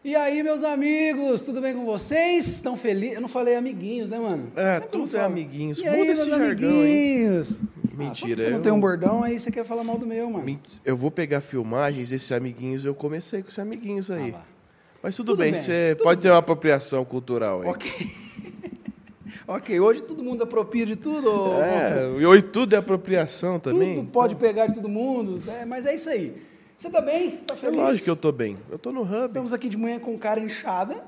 E aí, meus amigos, tudo bem com vocês? Estão felizes? Eu não falei amiguinhos, né, mano? Tudo é amiguinhos. E aí, Muda esse jargão, amiguinhos? Mentira. Você não tem um bordão, aí você quer falar mal do meu, mano. Eu vou pegar filmagens, esses amiguinhos, eu comecei com esses amiguinhos aí. Lá. Mas tudo bem, você pode ter uma apropriação cultural aí. Ok. Ok, hoje todo mundo apropria de tudo. E hoje tudo é apropriação também. Tudo pode pegar de todo mundo, mas é isso aí. Você tá bem? Tá É feliz? lógico que eu tô bem. Eu tô no Hub. Estamos aqui de manhã com cara inchada.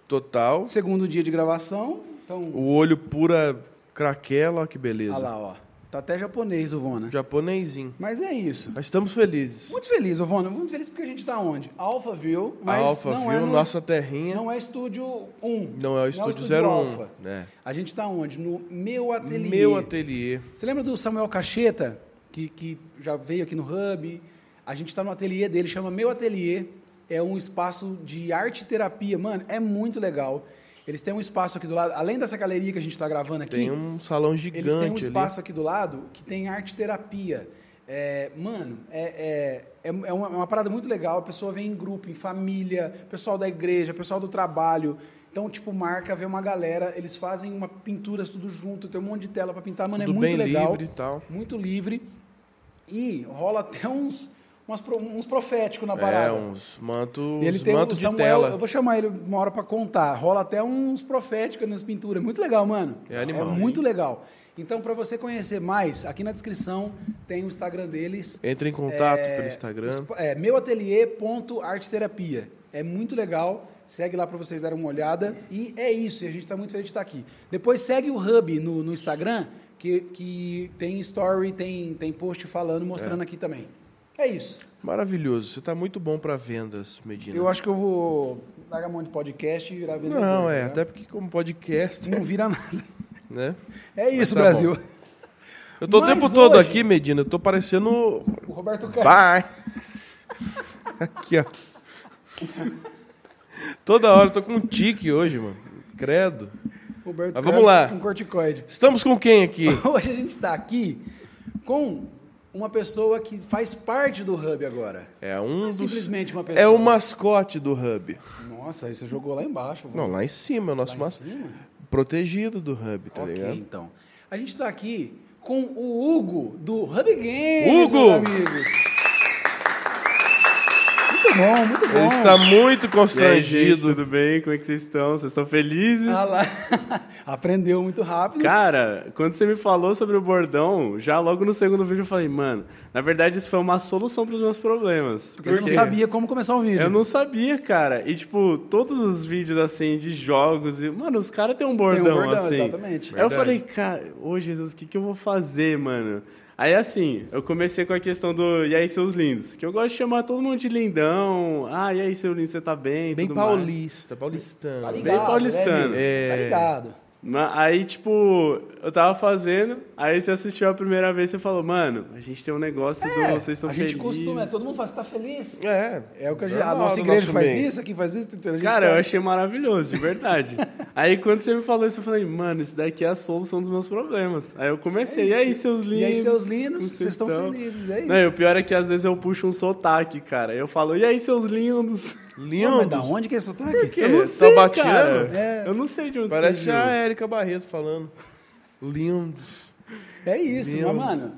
Total. Segundo dia de gravação. Então, O olho pura craquela, ó, que beleza. olha lá, ó. Tá até japonês o Vona. Japonesinho. Mas é isso. Mas estamos felizes. Muito feliz, Vona. Muito feliz porque a gente tá onde? Alphaville, mas Alphaville, não é nossa terrinha. Não é estúdio 1. Não é o estúdio 01. Alpha. Né? A gente tá onde? No Meu Ateliê. Meu ateliê. Você lembra do Samuel Cacheta, que já veio aqui no Hub? A gente está no ateliê dele, chama Meu Ateliê. É um espaço de arte e terapia. Mano, é muito legal. Eles têm um espaço aqui do lado, além dessa galeria que a gente está gravando aqui. Tem um salão gigante. Eles têm um espaço ali. aqui do lado que tem arte terapia. Mano, é uma parada muito legal. A pessoa vem em grupo, em família, pessoal da igreja, pessoal do trabalho. Então, tipo, marca, vê uma galera, eles fazem uma pinturas tudo junto, tem um monte de tela para pintar, mano, Tudo é muito bem legal. livre e tal. Muito livre. E rola até uns proféticos na parada. Uns mantos, Ele tem mantos o de Samuel, tela. eu vou chamar ele uma hora para contar. Rola até uns proféticos nas pinturas. Muito legal, mano. É animal. muito legal. Então, para você conhecer mais, aqui na descrição tem o Instagram deles. Entre em contato pelo Instagram. Meuateliê.arteterapia. É muito legal. Segue lá para vocês darem uma olhada. E é isso. E a gente está muito feliz de estar aqui. Depois segue o Hub no Instagram, que tem story, tem post falando, mostrando aqui também. É isso. Maravilhoso. Você está muito bom para vendas, Medina. Eu acho que eu vou largar a mão de podcast e virar vendedor. Não, tá? até porque como podcast... Não vira nada. Né? É isso, tá Brasil. bom. Eu tô o Mas tempo todo hoje- aqui, Medina. Eu tô parecendo... O Roberto Carlos. Bye! Aqui, ó. Toda hora. Eu tô com um tique hoje, mano. Credo. Roberto Mas vamos lá. Com corticoide. Estamos com quem aqui? Hoje a gente está aqui com uma pessoa que faz parte do Hub agora. É simplesmente uma pessoa. É o mascote do Hub. Nossa, aí você jogou lá embaixo. Não, lá em cima. É o nosso Lá em cima? protegido do Hub, tá Ok, ligado? então. A gente está aqui com o Hugo, do Hub Games, Hugo! meus amigos. Muito bom, muito bom. Ele está muito E aí, gente, constrangido. tudo bem? Como é que vocês estão? Vocês estão felizes? Ah lá. Aprendeu muito rápido. Cara, quando você me falou sobre o bordão, já logo no segundo vídeo eu falei, mano, na verdade isso foi uma solução para os meus problemas. Porque você não sabia como começar um vídeo. Eu não sabia, cara. E, tipo, todos os vídeos, assim, de jogos... Mano, os caras têm um bordão, assim. Exatamente. Aí eu Verdade. falei, cara, ô Jesus, o que eu vou fazer, mano? Aí, assim, eu comecei com a questão do e aí, seus lindos? Que eu gosto de chamar todo mundo de lindão. Ah, e aí, seu lindo, você tá bem? Bem tudo mais. paulista, paulistano. Tá bem ligado, paulistano. Né, amigo? Tá ligado. Aí, tipo, eu tava fazendo, aí você assistiu a primeira vez e você falou, mano, a gente tem um negócio do vocês estão a felizes. gente costuma, todo mundo fala, você tá feliz? É É o que a normal nossa do igreja nosso faz meio. isso, aqui faz isso. A gente Cara, tá- eu achei maravilhoso, de verdade. Aí quando você me falou isso, eu falei, mano, isso daqui é a solução dos meus problemas. Aí eu comecei, e aí, seus lindos? E aí, seus lindos, como vocês estão felizes, é isso. Não, e o pior é que às vezes eu puxo um sotaque, cara. Eu falo, e aí, seus lindos? Não, mas da onde que é esse sotaque? Por quê? Eu não Tá sei, bateando? cara. É. Eu não sei de onde Parece você a viu. Érica Barreto falando. Lindos. É isso, Lindo. mas, mano,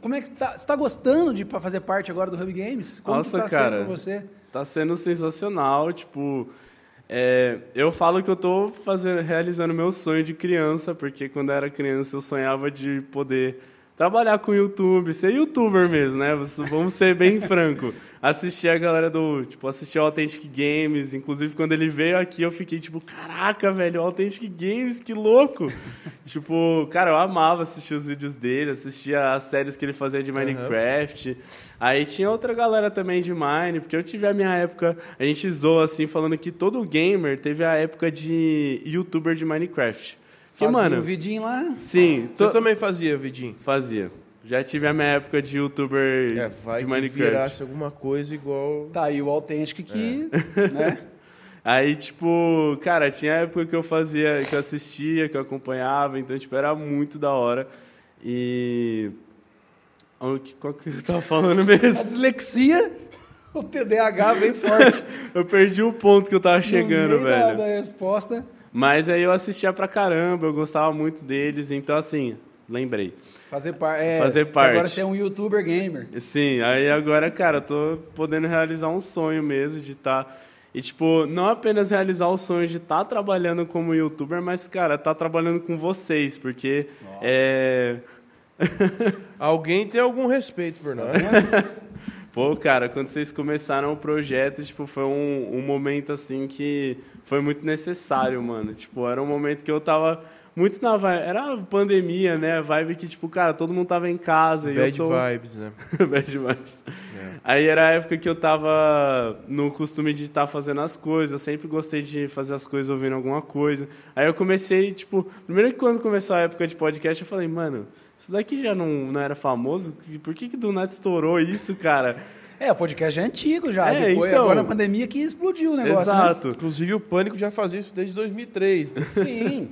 como é que você tá gostando de fazer parte agora do Hub Games? Como Nossa, que tá cara. sendo pra você? Tá sendo sensacional, tipo... eu falo que eu tô realizando meu sonho de criança, porque quando eu era criança eu sonhava de poder trabalhar com YouTube, ser youtuber mesmo, né? Vamos ser bem franco. Assistir a galera assistir ao Authentic Games, inclusive quando ele veio aqui eu fiquei tipo, caraca, velho, o Authentic Games, que louco! Tipo, cara, eu amava assistir os vídeos dele, assistia as séries que ele fazia de Minecraft. Aí tinha outra galera também de Mine, porque eu tive a minha época, a gente zoa assim, falando que todo gamer teve a época de youtuber de Minecraft. Que, Fazia mano, um vidinho lá. sim, Você também fazia, Vidinho? fazia. Já tive a minha época de youtuber Vai de que Minecraft. virasse alguma coisa igual... Tá aí o Authentic aqui, né? Aí, tipo, cara, tinha época que eu fazia, que eu assistia, que eu acompanhava, então, tipo, era muito da hora. E... Qual que eu tava falando A mesmo? dislexia O TDAH bem forte. Eu perdi o ponto que eu tava chegando, No meio velho. da resposta. Mas aí eu assistia pra caramba, eu gostava muito deles, então assim, lembrei. Fazer Fazer parte. Agora você é um youtuber gamer. Sim, aí agora, cara, eu tô podendo realizar um sonho mesmo de estar... E, tipo, não apenas realizar o sonho de estar trabalhando como youtuber, mas, cara, estar trabalhando com vocês, porque Alguém tem algum respeito por nós. Pô, cara, quando vocês começaram o projeto, tipo, foi um momento, assim, que foi muito necessário, mano. Tipo, era um momento que eu tava muito na vibe... Era pandemia, né? Vibe que, tipo, cara, todo mundo tava em casa. E Bad eu sou... vibes, né? Bad vibes. Aí era a época que eu tava no costume de estar fazendo as coisas. Eu sempre gostei de fazer as coisas ouvindo alguma coisa. Aí eu comecei, tipo... Primeiro que quando começou a época de podcast, eu falei, mano... Isso daqui já não era famoso? Por que do nada estourou isso, cara? O podcast é antigo já. Então... Agora na pandemia que explodiu o negócio, Exato. né? Inclusive o Pânico já fazia isso desde 2003. Né? Sim.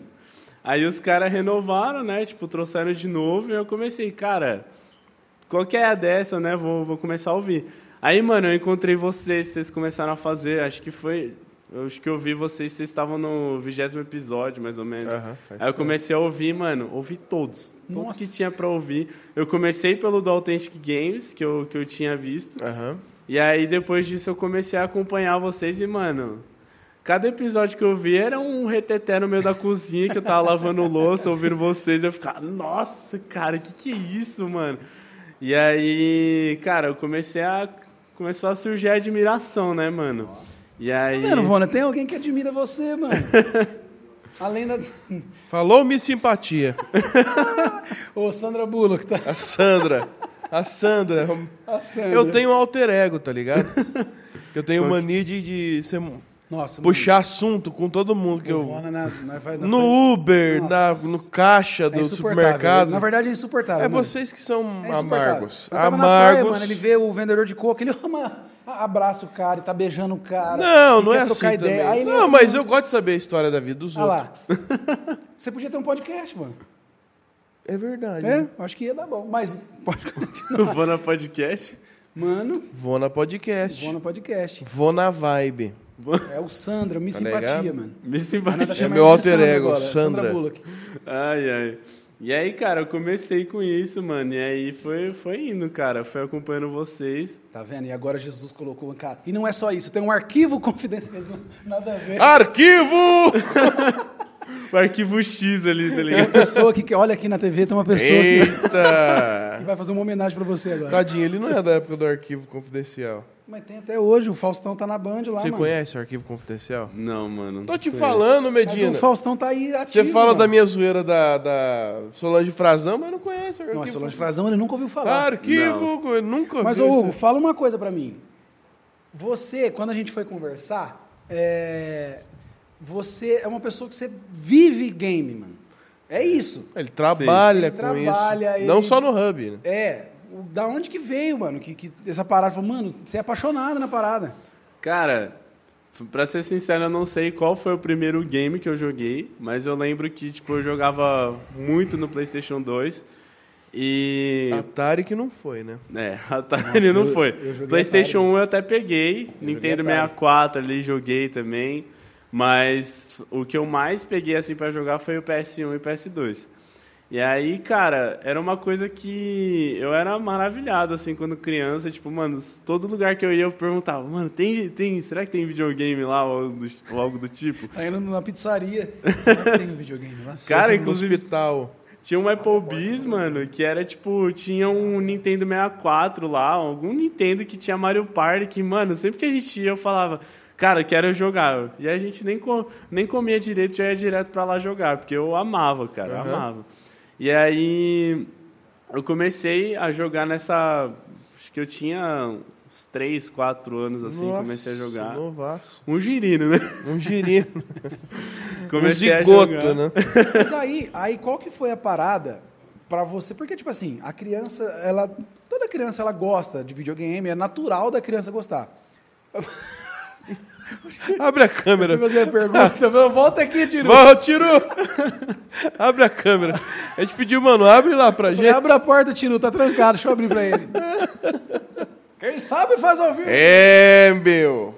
Aí os caras renovaram, né? Tipo, trouxeram de novo e eu comecei, cara... Qual que é a dessa, né? Vou começar a ouvir. Aí, mano, eu encontrei vocês começaram a fazer, acho que eu vi vocês estavam no 20º episódio, mais ou menos. Aí eu comecei a ouvir, mano, ouvi todos que tinha pra ouvir. Eu comecei pelo do Authentic Games, que eu tinha visto. E aí, depois disso, eu comecei a acompanhar vocês e, mano... Cada episódio que eu vi era um reteté no meio da cozinha, que eu tava lavando louça, ouvindo vocês. Eu ficava, nossa, cara, que é isso, mano? E aí, cara, começou a surgir a admiração, né, mano? E aí... Tá vendo, Vona? Tem alguém que admira você, mano. Além da... Falou Miss Simpatia. Ô, Sandra Bullock, tá? A Sandra. A Sandra. Eu tenho um alter ego, tá ligado? Eu tenho mania de ser... Nossa, puxar assunto com todo mundo que eu... No Uber, no caixa do supermercado. Na verdade é insuportável. Vocês que são amargos. Eu tava na praia, mano, ele vê o vendedor de coco, ele abraça o cara e tá beijando o cara. Não é assim ideia. Aí não, mas eu gosto de saber a história da vida dos outros. Lá. Você podia ter um podcast, mano. É verdade. Acho que ia dar bom. Mas pode continuar. Vou na podcast? Mano. Vou na podcast. Vou na vibe. É o Sandra, Miss Simpatia, mano. Miss Simpatia. É meu alter ego, Sandra Bullock. Ai. E aí, cara, eu comecei com isso, mano. E aí foi indo, cara. Foi acompanhando vocês. Tá vendo? E agora Jesus colocou, cara. E não é só isso, tem um arquivo confidencial. Nada a ver. Arquivo! O arquivo X ali, tá ligado? Tem uma pessoa que olha aqui na TV, tem uma pessoa que vai fazer uma homenagem pra você agora. Tadinho, ele não é da época do arquivo confidencial. Mas tem até hoje, o Faustão tá na Band lá, Você mano. conhece o Arquivo Confidencial? Não, mano. Tô te falando, Medina. Mas o Faustão tá aí ativo. Você fala mano. da minha zoeira da Solange Frazão, mas não conhece o Arquivo. Não, a Solange Frazão ele nunca ouviu falar. Arquivo, nunca ouviu. Mas, ô Hugo, fala uma coisa pra mim. Você, quando a gente foi conversar, você é uma pessoa que você vive game, mano. É isso. Ele trabalha com trabalha, isso. Não só no Hub, né? Da onde que veio, mano? Que essa parada, falou, mano, você é apaixonado na parada. Cara, pra ser sincero, eu não sei qual foi o primeiro game que eu joguei, mas eu lembro que, tipo, eu jogava muito no PlayStation 2 e... Atari que não foi, né? Atari não foi. PlayStation Atari. 1 eu até peguei, Nintendo 64 ali joguei também, mas o que eu mais peguei, assim, pra jogar foi o PS1 e o PS2. E aí, cara, era uma coisa que eu era maravilhado, assim, quando criança. Tipo, mano, todo lugar que eu ia, eu perguntava, mano, será que tem videogame lá ou algo do tipo? Tá indo na pizzaria, será que tem um videogame lá? Cara, inclusive, hospital. Tinha um Applebee's, mano, que era, tipo, tinha um Nintendo 64 lá, algum Nintendo que tinha Mario Party, que, mano, sempre que a gente ia, eu falava... Cara, quero jogar. E a gente nem comia direito, já ia direto pra lá jogar, porque eu amava, cara, eu amava. E aí, eu comecei a jogar nessa... Acho que eu tinha uns 3, 4 anos, assim, comecei a jogar. Novaço. Um girino, né? Um girino. Comecei um zigoto, a jogar. Né? Mas aí, qual que foi a parada pra você? Porque, tipo assim, a criança, toda criança, ela gosta de videogame, é natural da criança gostar. Abre a câmera. Deixa eu fazer a pergunta. Volta aqui, Tiru. Tiru. Abre a câmera. A gente pediu, mano, abre lá pra gente. Abre a porta, Tiru, tá trancado. Deixa eu abrir pra ele. Quem sabe faz ao vivo. É, meu.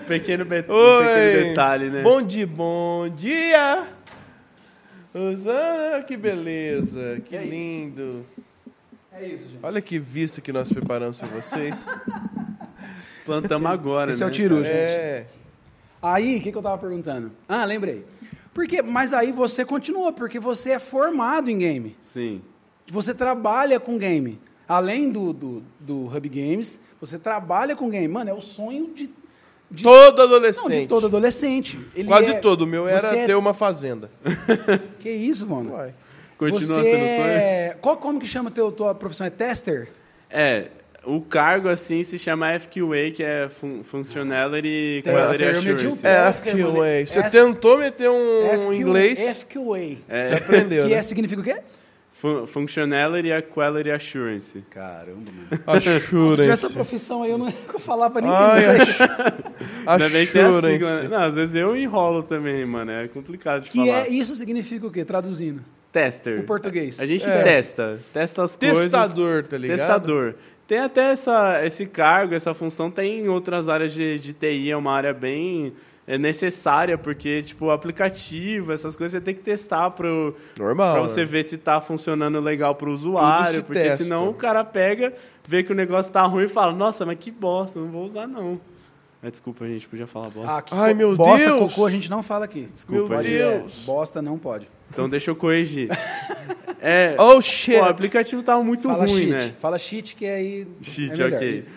Pequeno Oi. detalhe, né? Bom dia. Rosana, que beleza. Que lindo. É isso, gente. Olha que vista que nós preparamos para vocês. Plantamos agora, Esse né? é o Tiru, gente. É. Aí, o que eu tava perguntando? Ah, lembrei. Mas aí você continua, porque você é formado em game. Sim. Você trabalha com game. Além do Hub Games, você trabalha com game. Mano, é o sonho de Todo não, adolescente. de todo adolescente. Ele Quase todo. O meu era você ter uma fazenda. Que isso, mano? Uai. Continua Você sendo sonho? Como que chama tua profissão? É tester? O cargo, assim, se chama FQA, que é Functionality Tester, Quality eu meti um Assurance. tester, mano. FQA. Você tentou meter um inglês. FQA. Você aprendeu, Que né? significa o quê? Functionality Quality Assurance. Caramba, mano. Assurance. Essa profissão aí eu não ia falar pra ninguém. Ai, Ainda bem que tem a sigla, né? Assurance. Não, às vezes eu enrolo também, mano. É complicado de Que falar. isso significa o quê? Traduzindo. Tester. O português. A gente testa as coisas. Testador, tá ligado? Testador. Tem até esse cargo, essa função, tem em outras áreas de TI, é uma área bem necessária, porque, tipo, aplicativo, essas coisas você tem que testar Normal. pra você ver se tá funcionando legal pro usuário, se porque testa. senão o cara pega, vê que o negócio tá ruim e fala, nossa, mas que bosta, não vou usar não. Desculpa, a gente podia falar bosta. Ai, meu bosta, Deus! cocô, a gente não fala aqui. Desculpa, meu gente. Deus! Bosta não pode. Então deixa eu corrigir. Oh, shit! Pô, o aplicativo tava muito Fala ruim, cheat. né? Fala cheat que aí Cheat, é melhor. ok. Isso.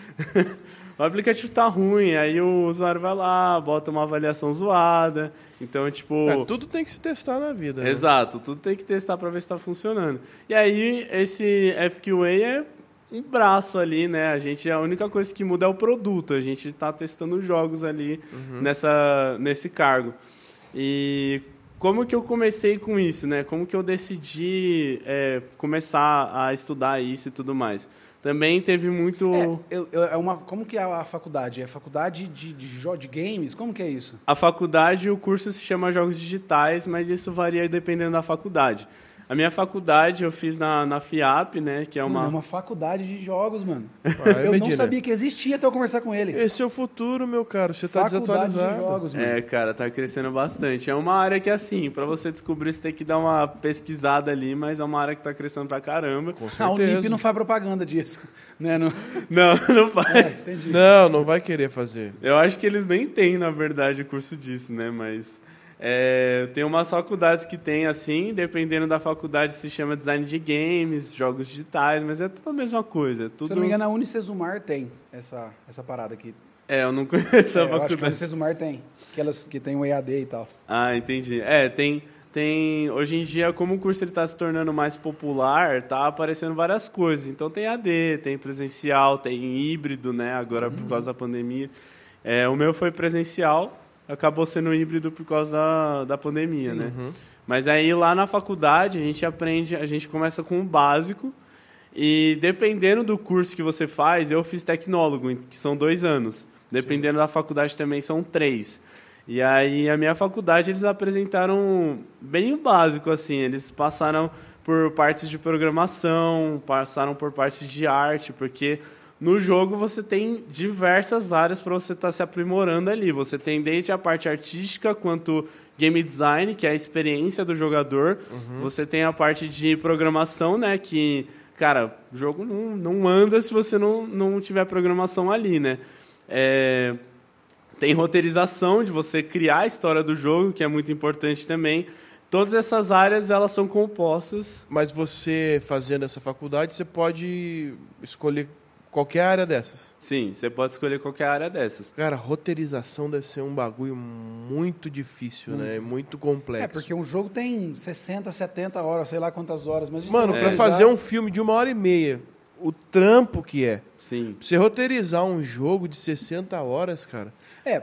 O aplicativo tá ruim, aí o usuário vai lá, bota uma avaliação zoada. Então, tipo. Tudo tem que se testar na vida. Né? Exato, tudo tem que testar para ver se está funcionando. E aí, esse FQA é um braço ali, né? A única coisa que muda é o produto. A gente está testando jogos ali nesse cargo. E como que eu comecei com isso, né? Como que eu decidi começar a estudar isso e tudo mais? Também teve muito... Como que é a faculdade? É faculdade de games? Como que é isso? A faculdade, o curso se chama Jogos Digitais, mas isso varia dependendo da faculdade. A minha faculdade eu fiz na FIAP, né? Que é Mano, é uma faculdade de jogos, mano. Vai, Eu não Medina. sabia que existia até eu conversar com ele. Esse é o futuro, meu caro. Você tá Faculdade desatualizado. de jogos, mano. Cara, tá crescendo bastante. É uma área que, assim, pra você descobrir, você tem que dar uma pesquisada ali, mas é uma área que tá crescendo pra caramba. Com A Unip certeza. não faz propaganda disso. Né? Não... Não faz. Entendi. Não vai querer fazer. Eu acho que eles nem têm, na verdade, o curso disso, né? Mas tem umas faculdades que tem, assim, dependendo da faculdade, se chama design de games, jogos digitais, mas é tudo a mesma coisa. Tudo... Se eu não me engano, a Unicesumar tem essa parada aqui. Eu não conheço a Eu acho que a faculdade. Unicesumar tem. Aquelas que tem o EAD e tal. Ah, entendi. Tem hoje em dia, como o curso está se tornando mais popular, tá aparecendo várias coisas. Então tem AD, tem presencial, tem híbrido, né? Agora por causa da pandemia. O meu foi presencial, acabou sendo híbrido por causa da pandemia, né? Mas aí lá na faculdade a gente começa com o básico e dependendo do curso que você faz, eu fiz tecnólogo, que são 2 anos. Dependendo da faculdade também são 3. E aí, a minha faculdade, eles apresentaram bem o básico, assim. Eles passaram por partes de programação, passaram por partes de arte, porque no jogo você tem diversas áreas para você estar se aprimorando ali. Você tem desde a parte artística quanto game design, que é a experiência do jogador. Você tem a parte de programação, né, que, cara, o jogo não anda se você não tiver programação ali, né? Tem roteirização, de você criar a história do jogo, que é muito importante também. Todas essas áreas, elas são compostas. Mas você, fazendo essa faculdade, você pode escolher qualquer área dessas. Sim, você pode escolher qualquer área dessas. Cara, roteirização deve ser um bagulho muito difícil, né? Muito complexo. Porque um jogo tem 60, 70 horas, sei lá quantas horas. Mas Mano, pra fazer um filme de 1h30, o trampo que é. Sim. Pra você roteirizar um jogo de 60 horas, cara...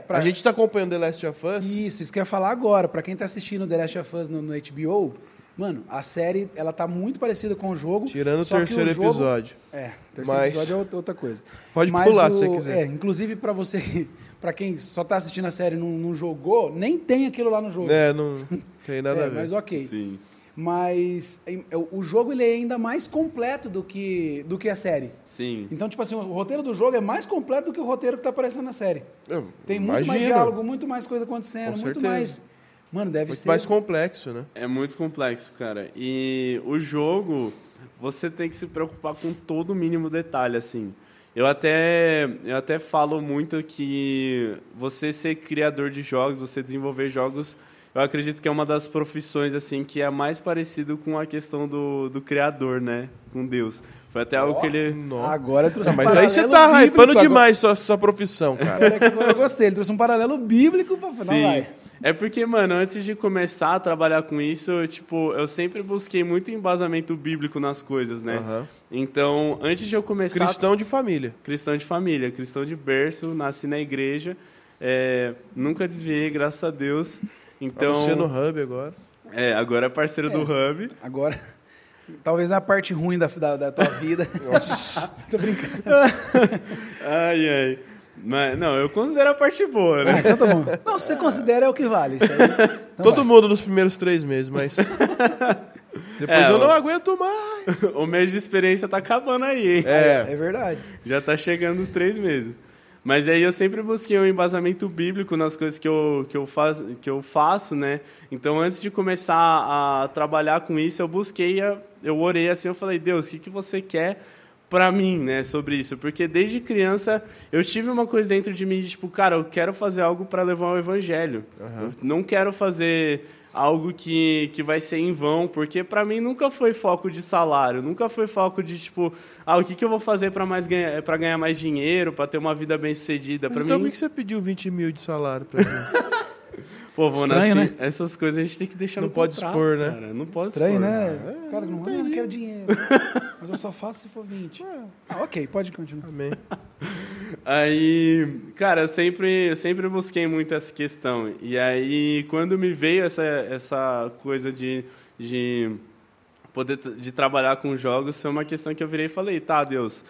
A gente tá acompanhando The Last of Us. Isso que eu ia falar agora. Pra quem tá assistindo The Last of Us no HBO, mano, a série, ela tá muito parecida com o jogo. Tirando o só que terceiro jogo... episódio. O terceiro episódio é outra coisa. Pode pular se você quiser. Inclusive, pra você, pra quem só tá assistindo a série e não jogou, nem tem aquilo lá no jogo. Não tem nada a ver. Mas ok. Sim. mas o jogo ele é ainda mais completo do que a série. Sim. Então, tipo assim, o roteiro do jogo é mais completo do que o roteiro que tá aparecendo na série. Tem muito mais Imagina. diálogo, muito mais coisa acontecendo, Com muito certeza. mais... Mano, deve Muito ser... mais complexo, né? É muito complexo, cara. E o jogo, você tem que se preocupar com todo o mínimo detalhe, assim. Eu até falo muito que você ser criador de jogos, você desenvolver jogos, eu acredito que é uma das profissões assim que é mais parecido com a questão do criador, né? Com Deus. Foi até algo que ele... Agora eu trouxe Mas aí você tá hypando demais sua profissão, cara. Agora eu gostei, ele trouxe um paralelo bíblico pra falar. Sim. Vai. É porque, mano, antes de começar a trabalhar com isso, eu sempre busquei muito embasamento bíblico nas coisas, né? Aham. Então, antes de eu começar... Cristão de família. Cristão de família, cristão de berço, nasci na igreja, nunca desviei, graças a Deus. Então, Você no Hub agora. agora é parceiro do Hub. Agora, talvez a parte ruim da tua vida. Nossa. Tô brincando. Ai. Mas, não, eu considero a parte boa, né? Então tá bom. Não, se você considera, é o que vale. Isso aí. Então Todo vai. mundo nos primeiros 3 meses, mas... Depois eu não aguento mais. O mês de experiência tá acabando aí, hein? É verdade. Já tá chegando os 3 meses. Mas aí eu sempre busquei um embasamento bíblico nas coisas que eu faço, né? Então, antes de começar a trabalhar com isso, eu orei assim, eu falei, Deus, o que você quer para mim, né, sobre isso? Porque desde criança eu tive uma coisa dentro de mim de tipo, cara, eu quero fazer algo para levar o evangelho. Eu não quero fazer algo que vai ser em vão, porque para mim nunca foi foco de salário, nunca foi foco de tipo, o que eu vou fazer para ganhar mais dinheiro, para ter uma vida bem-sucedida. Mas Para então mim, por que você pediu 20 mil de salário pra mim? pô, Vona, Estranho, assim, né? essas coisas a gente tem que deixar Não no pode contrato, expor, né? cara. Não pode Estranho, expor. né? Cara, não quero dinheiro. Mas eu só faço se for 20. Ok, pode continuar. Amém. Aí, cara, eu sempre busquei muito essa questão. E aí, quando me veio essa coisa de poder de trabalhar com jogos, foi uma questão que eu virei e falei, tá, Deus,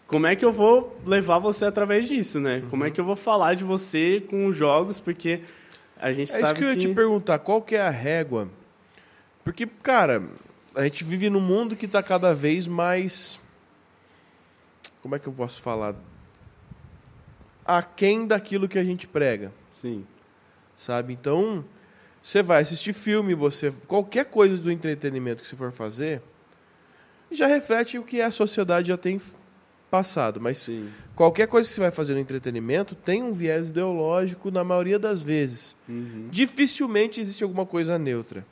como é que eu vou levar você através disso, né? Como é que eu vou falar de você com os jogos, porque a gente sabe É isso que eu ia te perguntar, qual que é a régua? Porque, cara, a gente vive num mundo que está cada vez mais... Como é que eu posso falar? Aquém daquilo que a gente prega, Sim. sabe? Então, você vai assistir filme, qualquer coisa do entretenimento que você for fazer, já reflete o que a sociedade já tem passado. Mas Sim. qualquer coisa que você vai fazer no entretenimento tem um viés ideológico na maioria das vezes. Uhum. Dificilmente existe alguma coisa neutra.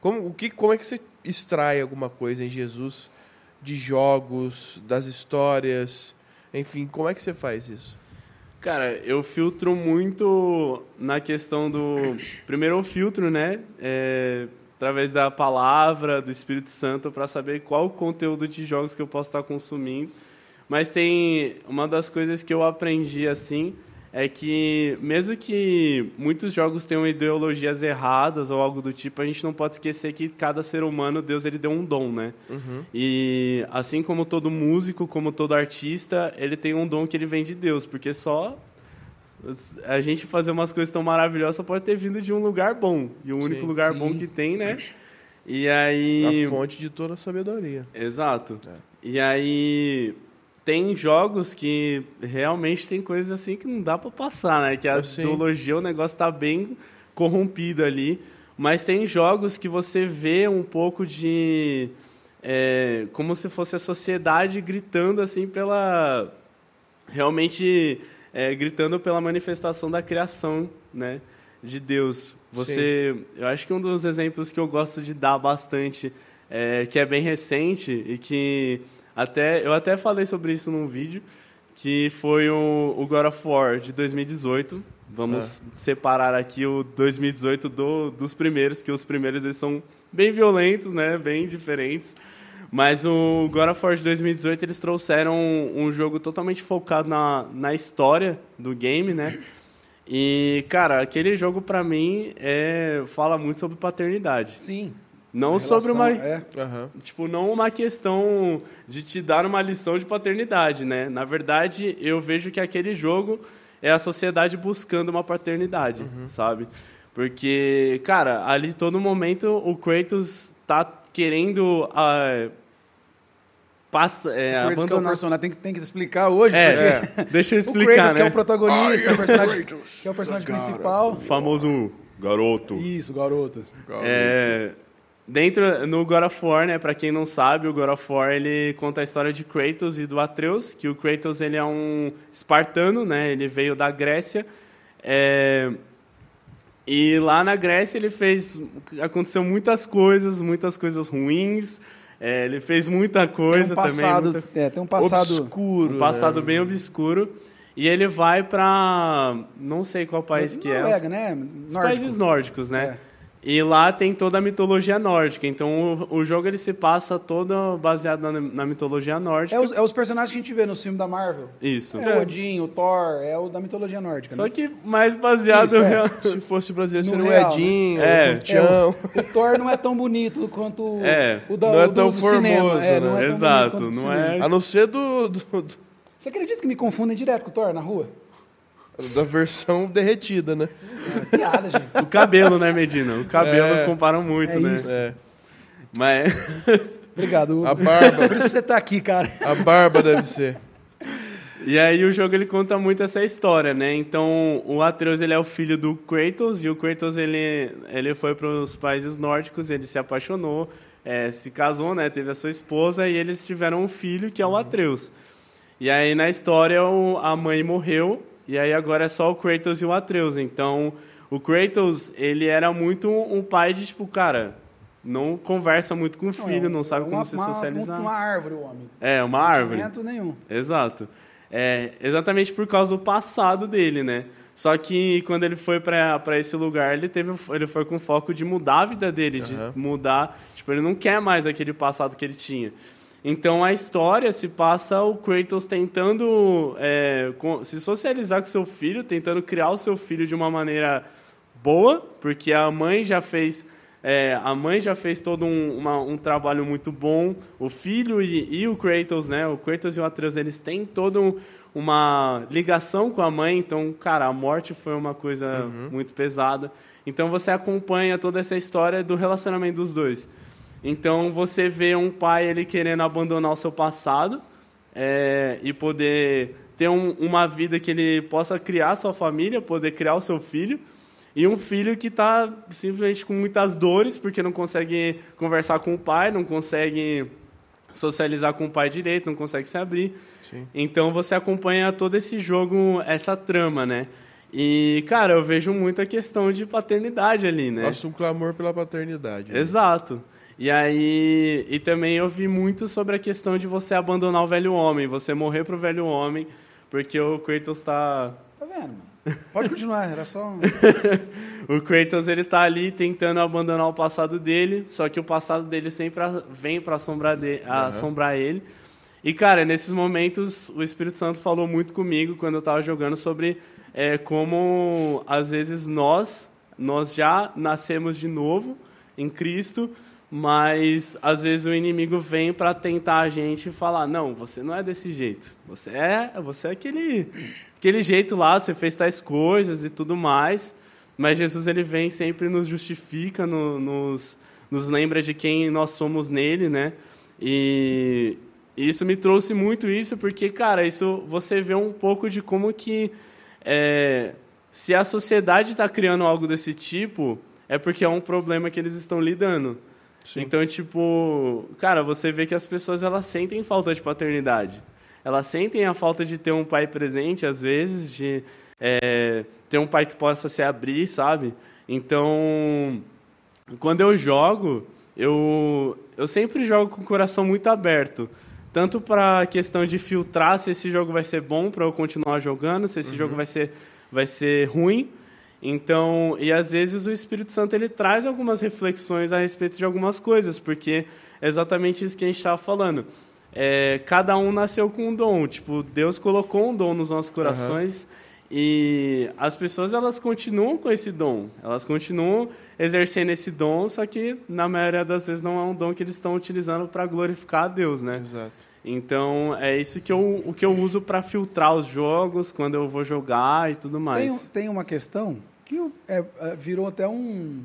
Como é que você extrai alguma coisa em Jesus de jogos, das histórias, enfim, como é que você faz isso? Cara, eu filtro muito na questão do... Primeiro eu filtro, né? Através da palavra, do Espírito Santo, para saber qual o conteúdo de jogos que eu posso estar consumindo. Mas tem uma das coisas que eu aprendi, assim, é que mesmo que muitos jogos tenham ideologias erradas ou algo do tipo, a gente não pode esquecer que cada ser humano, Deus, ele deu um dom, né? Uhum. E assim como todo músico, como todo artista, ele tem um dom que ele vem de Deus, porque só a gente fazer umas coisas tão maravilhosas só pode ter vindo de um lugar bom. E o único lugar bom que tem, né? E aí... A fonte de toda a sabedoria. Exato. E aí... Tem jogos que realmente tem coisas assim que não dá para passar, né? Que a ideologia, o negócio tá bem corrompido ali. Mas tem jogos que você vê um pouco de... como se fosse a sociedade gritando assim pela... Realmente gritando pela manifestação da criação, né? De Deus. Eu acho que um dos exemplos que eu gosto de dar bastante, que é bem recente e que... eu até falei sobre isso num vídeo, que foi o God of War de 2018. Vamos separar aqui o 2018 dos primeiros, porque os primeiros eles são bem violentos, né? Bem diferentes. Mas o God of War de 2018, eles trouxeram um jogo totalmente focado na história do game, né? E, cara, aquele jogo, pra mim, fala muito sobre paternidade. Sim. Não sobre uma... Uhum. Tipo, não uma questão de te dar uma lição de paternidade, né? Na verdade, eu vejo que aquele jogo é a sociedade buscando uma paternidade, sabe? Porque, cara, ali todo momento o Kratos tá querendo O Kratos, que é o abandonar... personagem, tem que explicar hoje, porque deixa eu o explicar, Kratos, né? que é o protagonista, que é o personagem principal. O famoso garoto. Isso, garoto. No God of War, né, pra quem não sabe, o God of War ele conta a história de Kratos e do Atreus, que o Kratos ele é um espartano, né, ele veio da Grécia, e lá na Grécia aconteceu muitas coisas ruins, ele fez muita coisa também. Tem um passado obscuro. Um passado bem obscuro. E ele vai pra... não sei qual país que é. Noruega, né? Os países nórdicos, né? E lá tem toda a mitologia nórdica. Então, o jogo ele se passa todo baseado na mitologia nórdica. É os personagens que a gente vê no filme da Marvel. Isso. O Odin, o Thor, é o da mitologia nórdica. Só né? que mais baseado... Se fosse brasileiro, seria o real, Edinho, né? o Tião. O Thor não é tão bonito quanto o não é tão do formoso, cinema. né? Não é tão Exato, bonito quanto o não cinema. é... A não ser Você acredita que me confundem direto com o Thor na rua? da versão derretida, né? Piada, gente. O cabelo, né, Medina? O cabelo comparam muito, né? Isso. Mas... Obrigado. A barba. Por isso você tá aqui, cara. A barba deve ser. E aí o jogo ele conta muito essa história, né? Então o Atreus ele é o filho do Kratos e o Kratos ele foi para os países nórdicos, ele se apaixonou, se casou, né? Teve a sua esposa e eles tiveram um filho que é o Atreus. E aí na história a mãe morreu e aí agora é só o Kratos e o Atreus. Então o Kratos ele era muito um pai de tipo, cara, não conversa muito com o filho, não sabe como se socializar. Uma árvore, o homem. Uma árvore. Sentimento nenhum. Exato. Exatamente por causa do passado dele, né? Só que quando ele foi para esse lugar, ele foi com foco de mudar a vida dele, de mudar... Tipo, ele não quer mais aquele passado que ele tinha. Então, a história se passa o Kratos tentando se socializar com seu filho, tentando criar o seu filho de uma maneira boa, porque a mãe já fez todo um trabalho muito bom. O filho e o Kratos, né? O Kratos e o Atreus, eles têm toda uma ligação com a mãe. Então, cara, a morte foi uma coisa muito pesada. Então, você acompanha toda essa história do relacionamento dos dois. Então, você vê um pai ele querendo abandonar o seu passado e poder ter uma vida que ele possa criar sua família, poder criar o seu filho. E um filho que está simplesmente com muitas dores, porque não consegue conversar com o pai, não consegue socializar com o pai direito, não consegue se abrir. Sim. Então, você acompanha todo esse jogo, essa trama, né? E, cara, eu vejo muita questão de paternidade ali, né? Nossa, um clamor pela paternidade. Né? Exato. E também eu vi muito sobre a questão de você abandonar o velho homem, você morrer pro velho homem, porque o Kratos está... Tá vendo, mano? Pode continuar, era só... O Kratos, ele tá ali tentando abandonar o passado dele, só que o passado dele sempre vem para assombrar ele. E, cara, nesses momentos, o Espírito Santo falou muito comigo quando eu tava jogando sobre como, às vezes, nós já nascemos de novo em Cristo, mas, às vezes, o inimigo vem para tentar a gente e falar, não, você não é desse jeito, você é aquele jeito lá, você fez tais coisas e tudo mais, mas Jesus ele vem sempre nos justifica, nos lembra de quem nós somos nele, né? E isso me trouxe muito isso, porque, cara, isso você vê um pouco de como que se a sociedade está criando algo desse tipo, é porque é um problema que eles estão lidando. Sim. Então, tipo, cara, você vê que as pessoas elas sentem falta de paternidade. Elas sentem a falta de ter um pai presente, às vezes, de ter um pai que possa se abrir, sabe? Então, quando eu jogo, eu sempre jogo com o coração muito aberto. Tanto para a questão de filtrar se esse jogo vai ser bom para eu continuar jogando, se esse jogo vai ser ruim. Então, e às vezes o Espírito Santo ele traz algumas reflexões a respeito de algumas coisas, porque é exatamente isso que a gente estava falando. Cada um nasceu com um dom, tipo, Deus colocou um dom nos nossos corações e as pessoas elas continuam com esse dom, elas continuam exercendo esse dom, só que na maioria das vezes não é um dom que eles estão utilizando para glorificar a Deus, né? Exato. Então é isso que eu uso para filtrar os jogos quando eu vou jogar e tudo mais. Tem uma questão que virou até um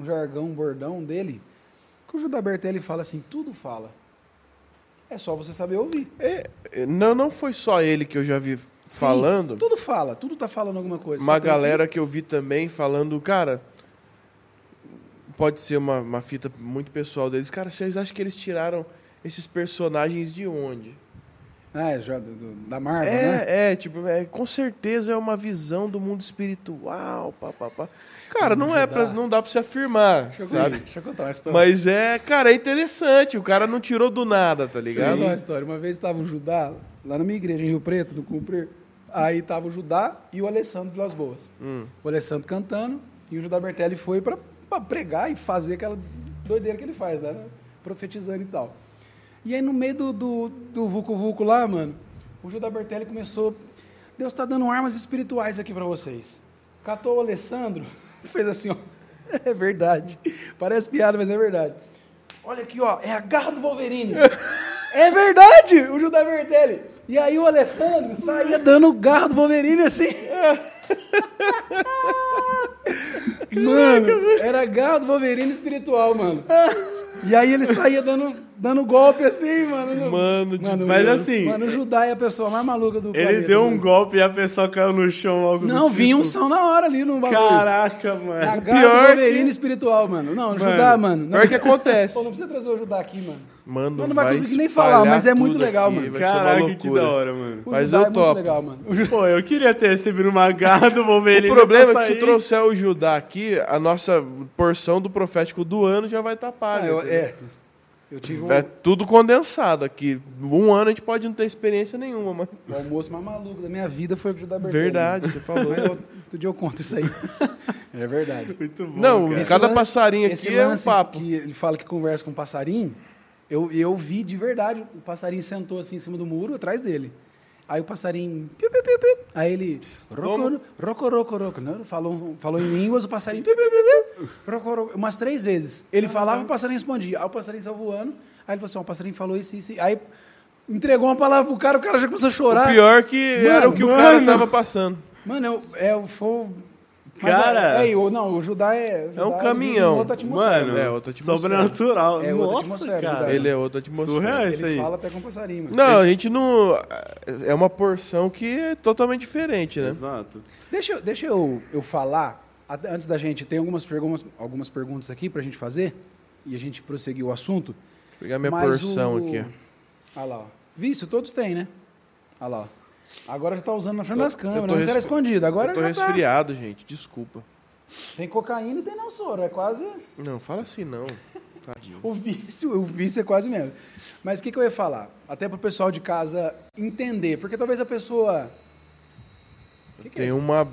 jargão, um bordão dele, que o Judá Bertelli fala assim, tudo fala. É só você saber ouvir. Não foi só ele que eu já vi falando. Tudo fala, tudo tá falando alguma coisa. Uma galera que eu vi também falando, cara, pode ser uma fita muito pessoal deles. Cara, vocês acham que eles tiraram esses personagens de onde? Já da Marvel, né? Com certeza é uma visão do mundo espiritual, papapá. Cara, não dá pra se afirmar, sabe? Deixa eu contar uma história. Mas é interessante, o cara não tirou do nada, tá ligado? Deixa eu contar uma história. Uma vez estava o Judá, lá na minha igreja, em Rio Preto, no Cumprir, aí tava o Judá e o Alessandro Vilas Boas. O Alessandro cantando e o Judá Bertelli foi pra pregar e fazer aquela doideira que ele faz, né? Profetizando e tal. E aí, no meio do Vucu-Vucu lá, mano, o Judá Bertelli começou... Deus tá dando armas espirituais aqui pra vocês. Catou o Alessandro, fez assim, ó. É verdade. Parece piada, mas é verdade. Olha aqui, ó. É a garra do Wolverine. É verdade! O Judá Bertelli. E aí o Alessandro saía dando garra do Wolverine assim. Mano, era garra do Wolverine espiritual, mano. E aí ele saía dando golpe assim, mano. Mas assim... Mano, o Judá é a pessoa mais maluca do planeta. Ele deu um golpe e a pessoa caiu no chão logo. Não, vinha um som na hora ali no bagulho. Caraca, mano. Na garra do Wolverine espiritual, mano. Não, o Judá, mano. Pior que acontece. Pô, não precisa trazer o Judá aqui, mano. Mano, não vai conseguir nem falar, mas é muito legal, aqui, mano. Caraca, que da hora, mano. Mas eu topo. É muito legal, mano. Pô, eu queria ter recebido uma garra do Wolverine. O problema é que se trouxer o Judá aqui, a nossa porção do profético do ano já vai estar paga. Eu tive É tudo condensado aqui. Um ano a gente pode não ter experiência nenhuma, mano. O almoço mais maluco da minha vida foi o Judá Bertelli. Verdade, você falou. Outro dia eu conto isso aí. É verdade. Muito bom, Não, cara. cada passarinho esse aqui é um lance papo. que ele fala que conversa com um passarinho, eu vi de verdade. O passarinho sentou assim em cima do muro, atrás dele. Aí o passarinho... Piu, piu, piu, piu. Aí ele... Roco. Não, falou em línguas, o passarinho... Piu, piu, piu, piu. Roco, umas 3 vezes. Ele falava, o passarinho respondia. Aí o passarinho saiu voando. Aí ele falou assim, o passarinho falou isso. Aí entregou uma palavra pro cara, o cara já começou a chorar. O pior que era o que o cara tava passando. Mano, foi... Cara... o Judá é... É um caminhão. Outra atmosfera. Mano, é outra atmosfera. Sobrenatural. É outra Nossa, atmosfera, cara. Judá. Ele é outra atmosfera. Surreal isso aí. Ele fala até com passarinho, mano. Não, a gente não... É uma porção que é totalmente diferente, né? Exato. Deixa eu falar, antes da gente... Tem algumas perguntas aqui pra gente fazer, e a gente prosseguir o assunto. Vou pegar minha porção aqui. Olha lá, ó. Vício, todos têm, né? Olha lá, ó. Agora já tá usando na frente das câmeras, antes era escondido. Agora eu tô já resfriado, gente, desculpa. Tem cocaína e tem não soro, é quase... Não, fala assim não. Tadinho. O vício é quase mesmo. Mas o que eu ia falar? Até pro pessoal de casa entender, porque talvez a pessoa... Que Tem é isso? uma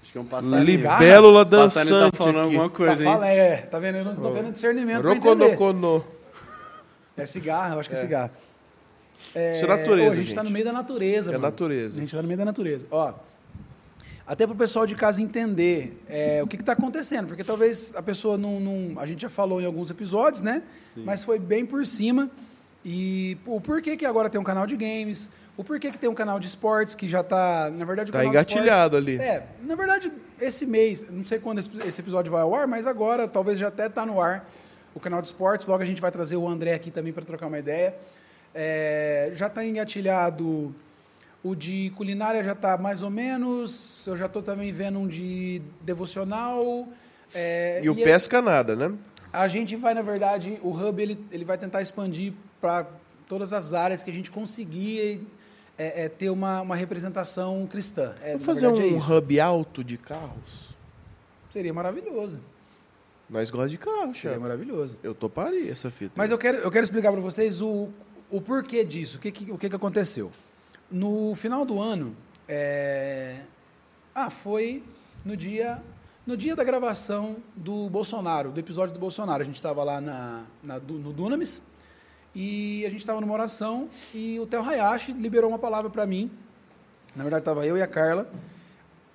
Acho que é um passarinho. libélula O passarinho dançante tá falando aqui. alguma coisa, hein? Tá vendo? Eu não tô tendo discernimento pra entender. Roconocono. É cigarro, eu acho que é cigarro. Isso é natureza, a gente tá no meio da natureza, mano. natureza. A gente tá no meio da natureza. Ó, até pro pessoal de casa entender o que tá acontecendo, porque talvez a pessoa não... A gente já falou em alguns episódios, né? Sim. Mas foi bem por cima. E o porquê que agora tem um canal de games, o porquê que tem um canal de esportes, que já tá... Na verdade, o Tá canal engatilhado de esportes, ali. na verdade, esse mês, não sei quando esse episódio vai ao ar, mas agora talvez já até tá no ar o canal de esportes. Logo a gente vai trazer o André aqui também para trocar uma ideia. Já está engatilhado o de culinária, já está mais ou menos. Eu já estou também vendo um de devocional. E o pesca nada, né? A gente vai, na verdade, o Hub ele vai tentar expandir para todas as áreas que a gente conseguir ter uma representação cristã. Vamos fazer um hub alto de carros? Seria maravilhoso. Nós gostamos de carro, Seria Thiago. maravilhoso. Eu toparia essa fita. Mas eu quero explicar para vocês o porquê disso, o que aconteceu. No final do ano, foi no dia da gravação do Bolsonaro, do episódio do Bolsonaro. A gente estava lá no Dunamis e a gente estava numa oração e o Theo Hayashi liberou uma palavra para mim. Na verdade, estava eu e a Carla.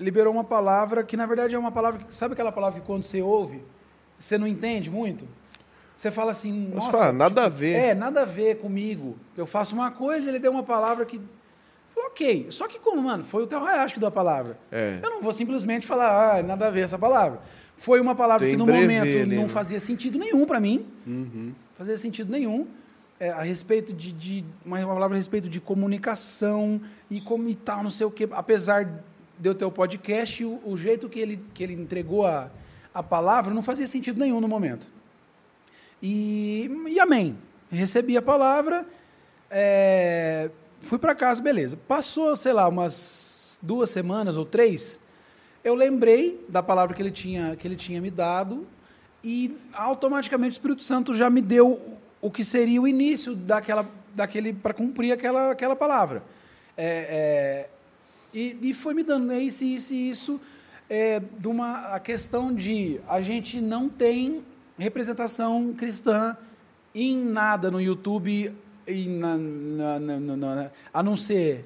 Liberou uma palavra que, na verdade, é uma palavra... Sabe aquela palavra que quando você ouve, você não entende muito? Você fala assim, nossa... Fala, nada a ver. Nada a ver comigo. Eu faço uma coisa, ele deu uma palavra que... Falou, Ok. Só que como, mano, foi o Theo Hayashi que deu a palavra. É. Eu não vou simplesmente falar, nada a ver essa palavra. Foi uma palavra Tem que no brevê momento ali, não né? fazia sentido nenhum para mim. Fazia sentido nenhum. A respeito de uma palavra a respeito de comunicação e como e tal, não sei o quê. Apesar de eu ter o podcast, o jeito que ele entregou a palavra não fazia sentido nenhum no momento. E amém. Recebi a palavra, fui para casa, beleza. Passou, sei lá, umas 2 semanas ou 3, eu lembrei da palavra que ele tinha me dado e automaticamente o Espírito Santo já me deu o que seria o início daquele para cumprir aquela palavra. E foi me dando isso, a questão de a gente não tem representação cristã em nada no YouTube, a não ser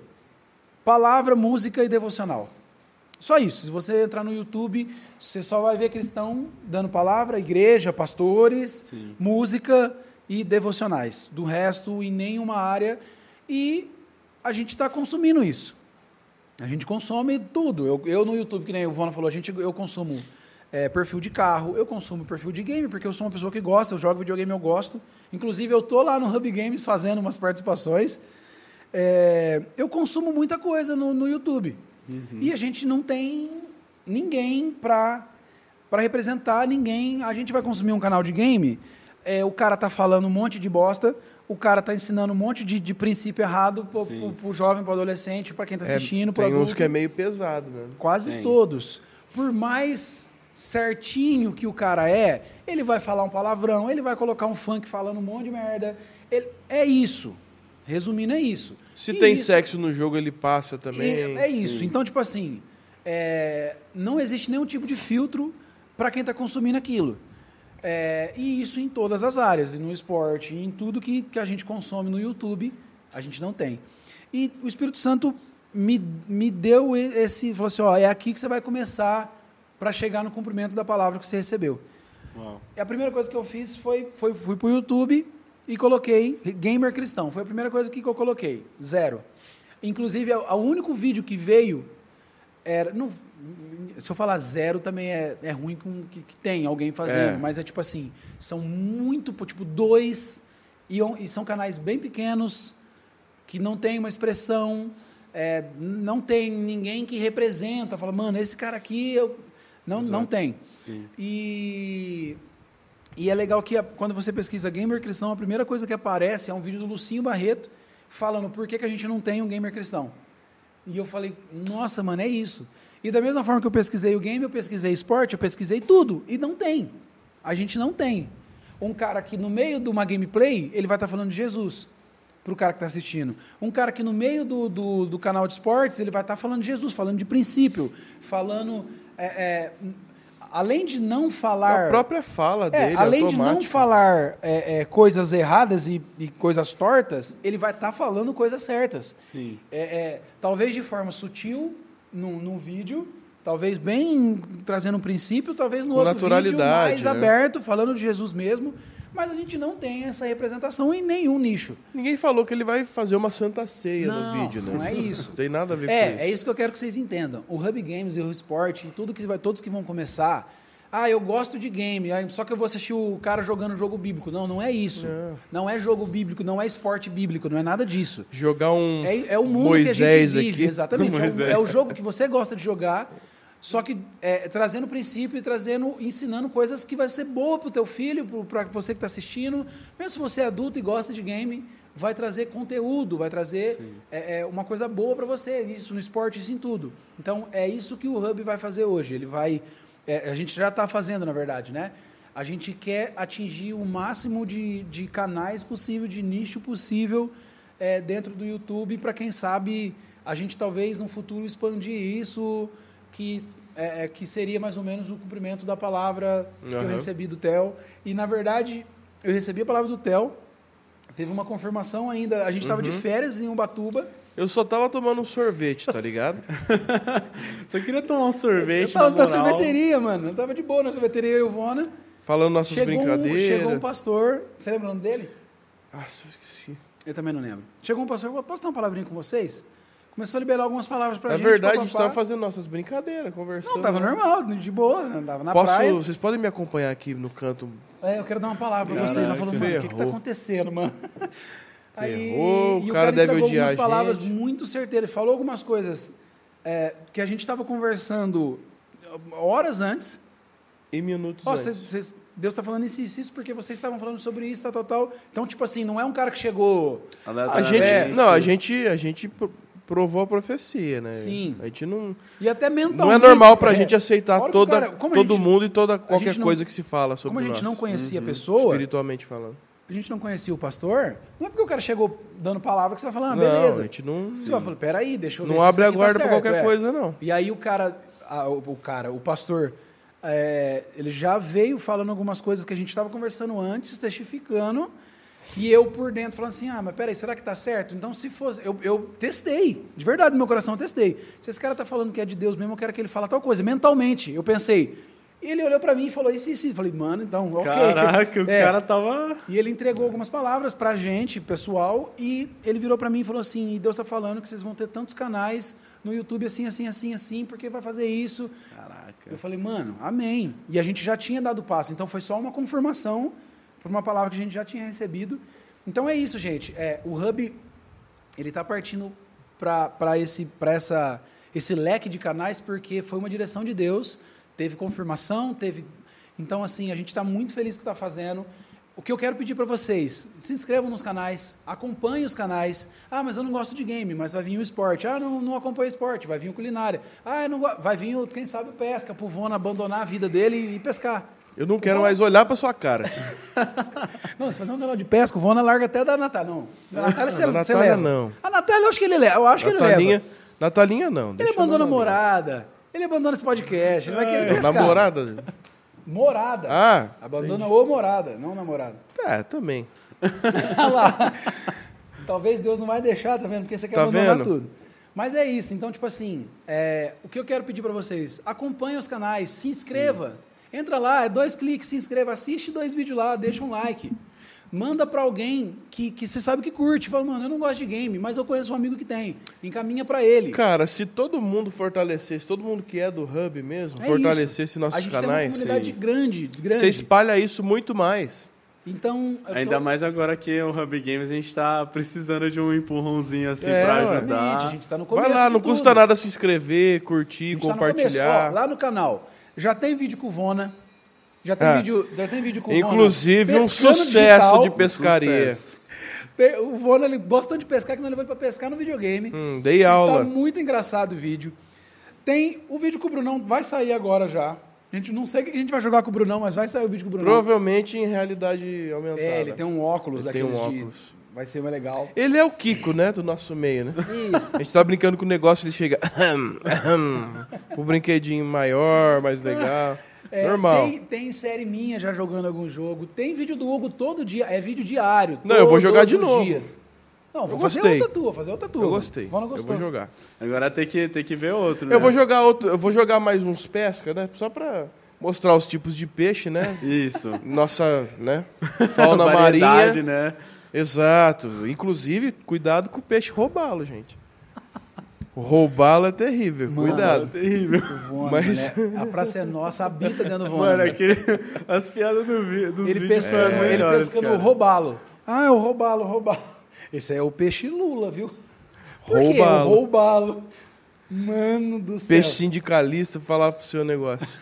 palavra, música e devocional. Só isso. Se você entrar no YouTube, você só vai ver cristão dando palavra, igreja, pastores, Sim. música e devocionais. Do resto, em nenhuma área. E a gente está consumindo isso. A gente consome tudo. Eu no YouTube, que nem o Vona falou, eu consumo perfil de carro, eu consumo perfil de game, porque eu sou uma pessoa que gosta, eu jogo videogame, eu gosto. Inclusive, eu tô lá no Hub Games fazendo umas participações. Eu consumo muita coisa no YouTube. E a gente não tem ninguém para representar ninguém. A gente vai consumir um canal de game, o cara tá falando um monte de bosta, o cara tá ensinando um monte de princípio errado pro jovem, pro adolescente, para quem tá assistindo, pro Tem adulto. uns que é meio pesado mesmo. Quase Tem. todos. Por mais certinho que o cara ele vai falar um palavrão, ele vai colocar um funk falando um monte de merda. É isso. Resumindo, é isso. Se E tem isso, sexo no jogo, ele passa também. É isso. Sim. Então, tipo assim, não existe nenhum tipo de filtro para quem está consumindo aquilo. E isso em todas as áreas, no esporte, em tudo que a gente consome no YouTube, a gente não tem. E o Espírito Santo me deu falou assim, é aqui que você vai começar para chegar no cumprimento da palavra que você recebeu. Uau. E a primeira coisa que eu fiz fui para o YouTube e coloquei Gamer Cristão. Foi a primeira coisa que eu coloquei. 0. Inclusive, o único vídeo que veio era... Não, se eu falar 0, também é ruim que tem alguém fazendo. Mas é tipo assim, são muito... Tipo, 2... E são canais bem pequenos, que não tem uma expressão... não tem ninguém que representa. Fala, mano, esse cara aqui... Não tem. Sim. E é legal que quando você pesquisa Gamer Cristão, a primeira coisa que aparece é um vídeo do Lucinho Barreto falando por que a gente não tem um Gamer Cristão. E eu falei, nossa, mano, é isso. E da mesma forma que eu pesquisei o game, eu pesquisei esporte, eu pesquisei tudo. E não tem. A gente não tem. Um cara que no meio de uma gameplay, ele vai estar falando de Jesus para o cara que está assistindo. Um cara que no meio do canal de esportes, ele vai estar falando de Jesus, falando de princípio, falando... além de não falar... A própria fala dele, além de não automática. falar coisas erradas e coisas tortas, ele vai estar falando coisas certas. Sim. Talvez de forma sutil, num vídeo, talvez bem trazendo um princípio, talvez no Com outro naturalidade, vídeo mais né? aberto, falando de Jesus mesmo, mas a gente não tem essa representação em nenhum nicho. Ninguém falou que ele vai fazer uma santa ceia Não, no vídeo, né? não é isso. Não tem nada a ver com isso. É isso que eu quero que vocês entendam. O Hub Games e o Sport, e todos que vão começar... eu gosto de game, só que eu vou assistir o cara jogando jogo bíblico. Não é isso. Não é jogo bíblico, não é esporte bíblico, não é nada disso. Jogar um É o mundo Moisés que a gente vive, aqui. exatamente. Moisés. É o jogo que você gosta de jogar, só que trazendo princípio e ensinando coisas que vai ser boa para o teu filho, para você que está assistindo. Mesmo se você é adulto e gosta de game, vai trazer conteúdo, vai trazer uma coisa boa para você. Isso no esporte, isso em tudo. Então, é isso que o Hub vai fazer hoje. Ele vai... a gente já está fazendo, na verdade, né? A gente quer atingir o máximo de canais possível, de nicho possível dentro do YouTube, para quem sabe a gente talvez no futuro expandir isso, que seria mais ou menos o cumprimento da palavra que eu recebi do Theo. E, na verdade, eu recebi a palavra do Theo, teve uma confirmação ainda, a gente estava de férias em Ubatuba. Eu só tava tomando um sorvete, tá ligado? Só queria tomar um sorvete. Eu tava na na moral. sorveteria, mano. Eu tava de boa na sorveteria, eu e o Vona. Falando nossas brincadeiras. Chegou um pastor. Você lembra o nome dele? Ah, só esqueci. Eu também não lembro. Chegou um pastor e falou: posso dar uma palavrinha com vocês? começou a liberar algumas palavras pra Na gente. verdade, a papapá. gente tava fazendo nossas brincadeiras, conversando. Não, tava normal, de boa, andava na Posso, praia. vocês podem me acompanhar aqui no canto? Eu quero dar uma palavra pra você. Ela falou, mano, o que tá ferrou. acontecendo, mano? Ferrou, E o cara deve entregou odiar algumas a palavras gente. muito certeiras. Ele falou algumas coisas que a gente tava conversando horas antes. Em minutos Ó, antes. Deus tá falando isso, porque vocês estavam falando sobre isso, tal. Então, tipo assim, não é um cara que chegou... A gente, a gente provou a profecia, né? Sim. A gente não... E até mentalmente... Não é normal pra gente aceitar Fora que o cara- como a todo gente- mundo e qualquer gente não- coisa que se fala sobre Como a nós. gente não conhecia a pessoa, Espiritualmente falando. a gente não conhecia o pastor, não é porque o cara chegou dando palavra que você vai falar, Não, beleza. a gente não... Você vai falar, peraí, deixa eu ver Não se abre isso a aqui guarda tá pra certo, qualquer coisa, não. E aí o pastor, ele já veio falando algumas coisas que a gente estava conversando antes, testificando, e eu por dentro falando assim, mas peraí, será que tá certo? Então se fosse, eu testei, de verdade no meu coração eu testei. Se esse cara tá falando que é de Deus mesmo, eu quero que ele fale tal coisa, mentalmente. Eu pensei, e ele olhou para mim e falou isso. Eu falei, mano, então, ok. Caraca, o cara tava... E ele entregou algumas palavras pra gente, pessoal, e ele virou pra mim e falou assim, e Deus tá falando que vocês vão ter tantos canais no YouTube assim, porque vai fazer isso. Caraca. Eu falei, mano, amém. E a gente já tinha dado passo, então foi só uma confirmação por uma palavra que a gente já tinha recebido. Então é isso, gente. O Hub, ele tá partindo para esse leque de canais, porque foi uma direção de Deus, teve confirmação, Então, assim, a gente está muito feliz com o que está fazendo. O que eu quero pedir para vocês, se inscrevam nos canais, acompanhem os canais. Mas eu não gosto de game, mas vai vir o esporte. Não acompanho esporte, vai vir o culinária. Vai vir, quem sabe, o pesca, para o Vona abandonar a vida dele e pescar. Eu não quero mais olhar pra sua cara. Não, se fazer um canal de pesca, o Vona larga até da Natália. Não, da Natália você Natália leva. não. A Natália eu acho que ele leva. Eu acho que ele leva. Natalinha não. Ele abandona a morada. Ele abandona esse podcast. Ele vai querer pescar. Namorada? Morada. Abandona o morada, não namorada. Também. Olha lá. Talvez Deus não vai deixar, tá vendo? Porque você quer abandonar tudo. Mas é isso. Então, tipo assim, o que eu quero pedir para vocês, acompanhem os canais, se inscreva. Entra lá, 2 cliques, se inscreva, assiste 2 vídeos lá, deixa um like. Manda para alguém que você sabe que curte. Fala, mano, eu não gosto de game, mas eu conheço um amigo que tem. Encaminha para ele. Cara, se todo mundo fortalecesse, todo mundo que é do Hub mesmo, fortalecesse nossos canais... A gente tem uma comunidade grande. Você espalha isso muito mais. Então, ainda mais agora que o Hub Games a gente tá precisando de um empurrãozinho assim para ajudar. A gente tá no começo. Vai lá, não custa nada se inscrever, curtir, compartilhar. Lá no canal, já tem vídeo com o Vona. Já tem vídeo com o Vona. Inclusive um sucesso de pescaria. O Vona, ele gosta tanto de pescar que nós levamos ele para pescar no videogame. Dei aula. Tá muito engraçado o vídeo. Tem o vídeo com o Brunão, vai sair agora já. A gente não sei o que a gente vai jogar com o Brunão, mas vai sair o vídeo com o Brunão. Provavelmente em realidade aumentada. Ele tem um óculos daqueles óculos. Vai ser mais legal. Ele é o Kiko, né, do nosso meio, né? Isso. A gente tá brincando com o negócio, ele chega... o brinquedinho maior, mais legal. Normal. Tem série minha já jogando algum jogo. Tem vídeo do Hugo todo dia. É vídeo diário. Não, eu vou jogar de novo. Dias. Não, vou fazer outra tua. Eu gostei. Vona eu gostou. vou jogar. Agora tem que ver outro, né? Eu vou jogar outro. Eu vou jogar mais uns pesca, né? Só pra mostrar os tipos de peixe, né? Isso. Nossa, né? Fauna marinha. Né? Exato. Inclusive, cuidado com o peixe roubá-lo, gente. Roubá-lo é terrível. Mano, cuidado. É terrível. Vona, Mas... né? A praça é nossa, habita dentro do Vona. Mano, as piadas dos ele vídeos são as melhores, ele pescando o roubá-lo. É o roubá-lo. Esse é o peixe Lula, viu? Por quê? Roubá-lo. Mano do céu. Peixe sindicalista, falar pro seu negócio.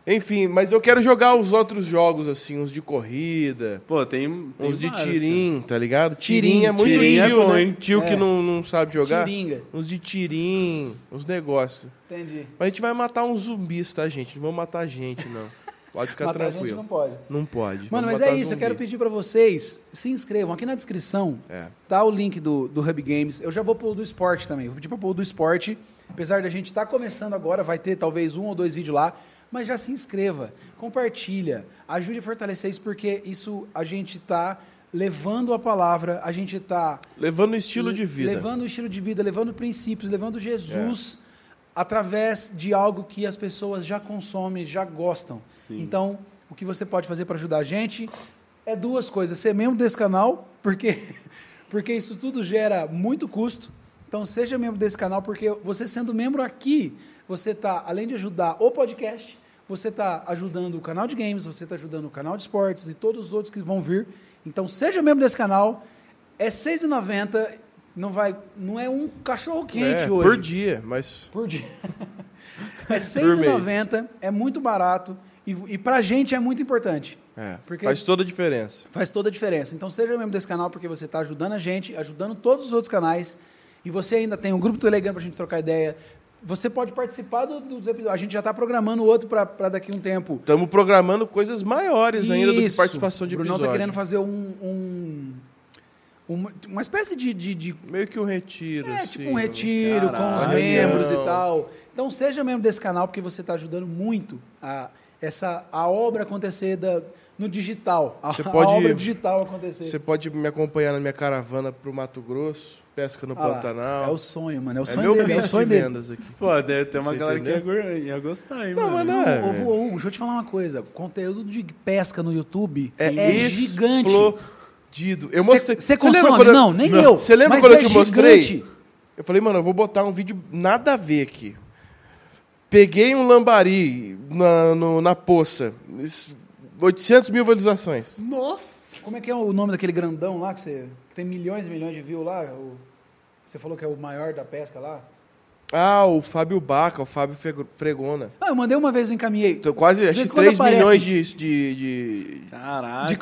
Enfim, mas eu quero jogar os outros jogos, assim, uns de corrida. Pô, tem uns de vários, tirim, tá ligado? Tirim é muito tirim tio, é bom, né? hein? Tio que não sabe jogar. Tiringa. Uns de tirim, uns negócios. Entendi. Mas a gente vai matar uns zumbis, tá, gente? Não vamos matar gente, não. Pode ficar matar tranquilo. Gente não pode. Não pode. Mano, mas é isso. Eu quero pedir pra vocês, se inscrevam. Aqui na descrição tá o link do Hub Games. Eu já vou pôr o do esporte também. Vou pedir pra pôr o do esporte. Apesar da gente estar começando agora, vai ter talvez 1 ou 2 vídeos lá. Mas já se inscreva, compartilha, ajude a fortalecer isso, porque isso a gente está levando a palavra, a gente está... Levando o estilo de vida. Levando o estilo de vida, levando princípios, levando Jesus através de algo que as pessoas já consomem, já gostam. Sim. Então, o que você pode fazer para ajudar a gente é 2 coisas. Ser membro desse canal, porque isso tudo gera muito custo. Então, seja membro desse canal, porque você sendo membro aqui, você está, além de ajudar o podcast, você está ajudando o canal de games, você está ajudando o canal de esportes e todos os outros que vão vir. Então, seja membro desse canal. É R$ 6,90, não é um cachorro-quente hoje. Por dia, mas... Por dia. É R$ 6,90, é muito barato e pra gente é muito importante. Porque faz toda a diferença. Faz toda a diferença. Então, seja membro desse canal, porque você está ajudando a gente, ajudando todos os outros canais, e você ainda tem um grupo do Telegram pra gente trocar ideia. Você pode participar dos episódios. A gente já está programando outro para daqui a um tempo. Estamos programando coisas maiores ainda do que participação de episódio. O Brunão está querendo fazer uma espécie de... Meio que um retiro. Tipo um retiro com os membros e tal. Então, seja membro desse canal, porque você está ajudando muito a obra acontecer no digital. A obra digital acontecer. Você pode me acompanhar na minha caravana para o Mato Grosso, pesca no Pantanal. É o sonho, mano. É o sonho dele. É o sonho dele. Aqui. Pô, deve ter uma galera que ia gostar, hein, mano. Mas não é. Hugo, deixa eu te falar uma coisa. O conteúdo de pesca no YouTube é gigante. Eu mostrei. Você consome? Não, nem eu. Você lembra quando eu te mostrei? Eu falei, mano, eu vou botar um vídeo nada a ver aqui. Peguei um lambari na poça. 800 mil visualizações. Nossa! Como é que é o nome daquele grandão lá que tem milhões e milhões de views lá? Você falou que é o maior da pesca lá? O Fábio Baca, o Fábio Fregona. Eu mandei uma vez, eu encaminhei. Então, quase, acho que 3 milhões de... Caraca, de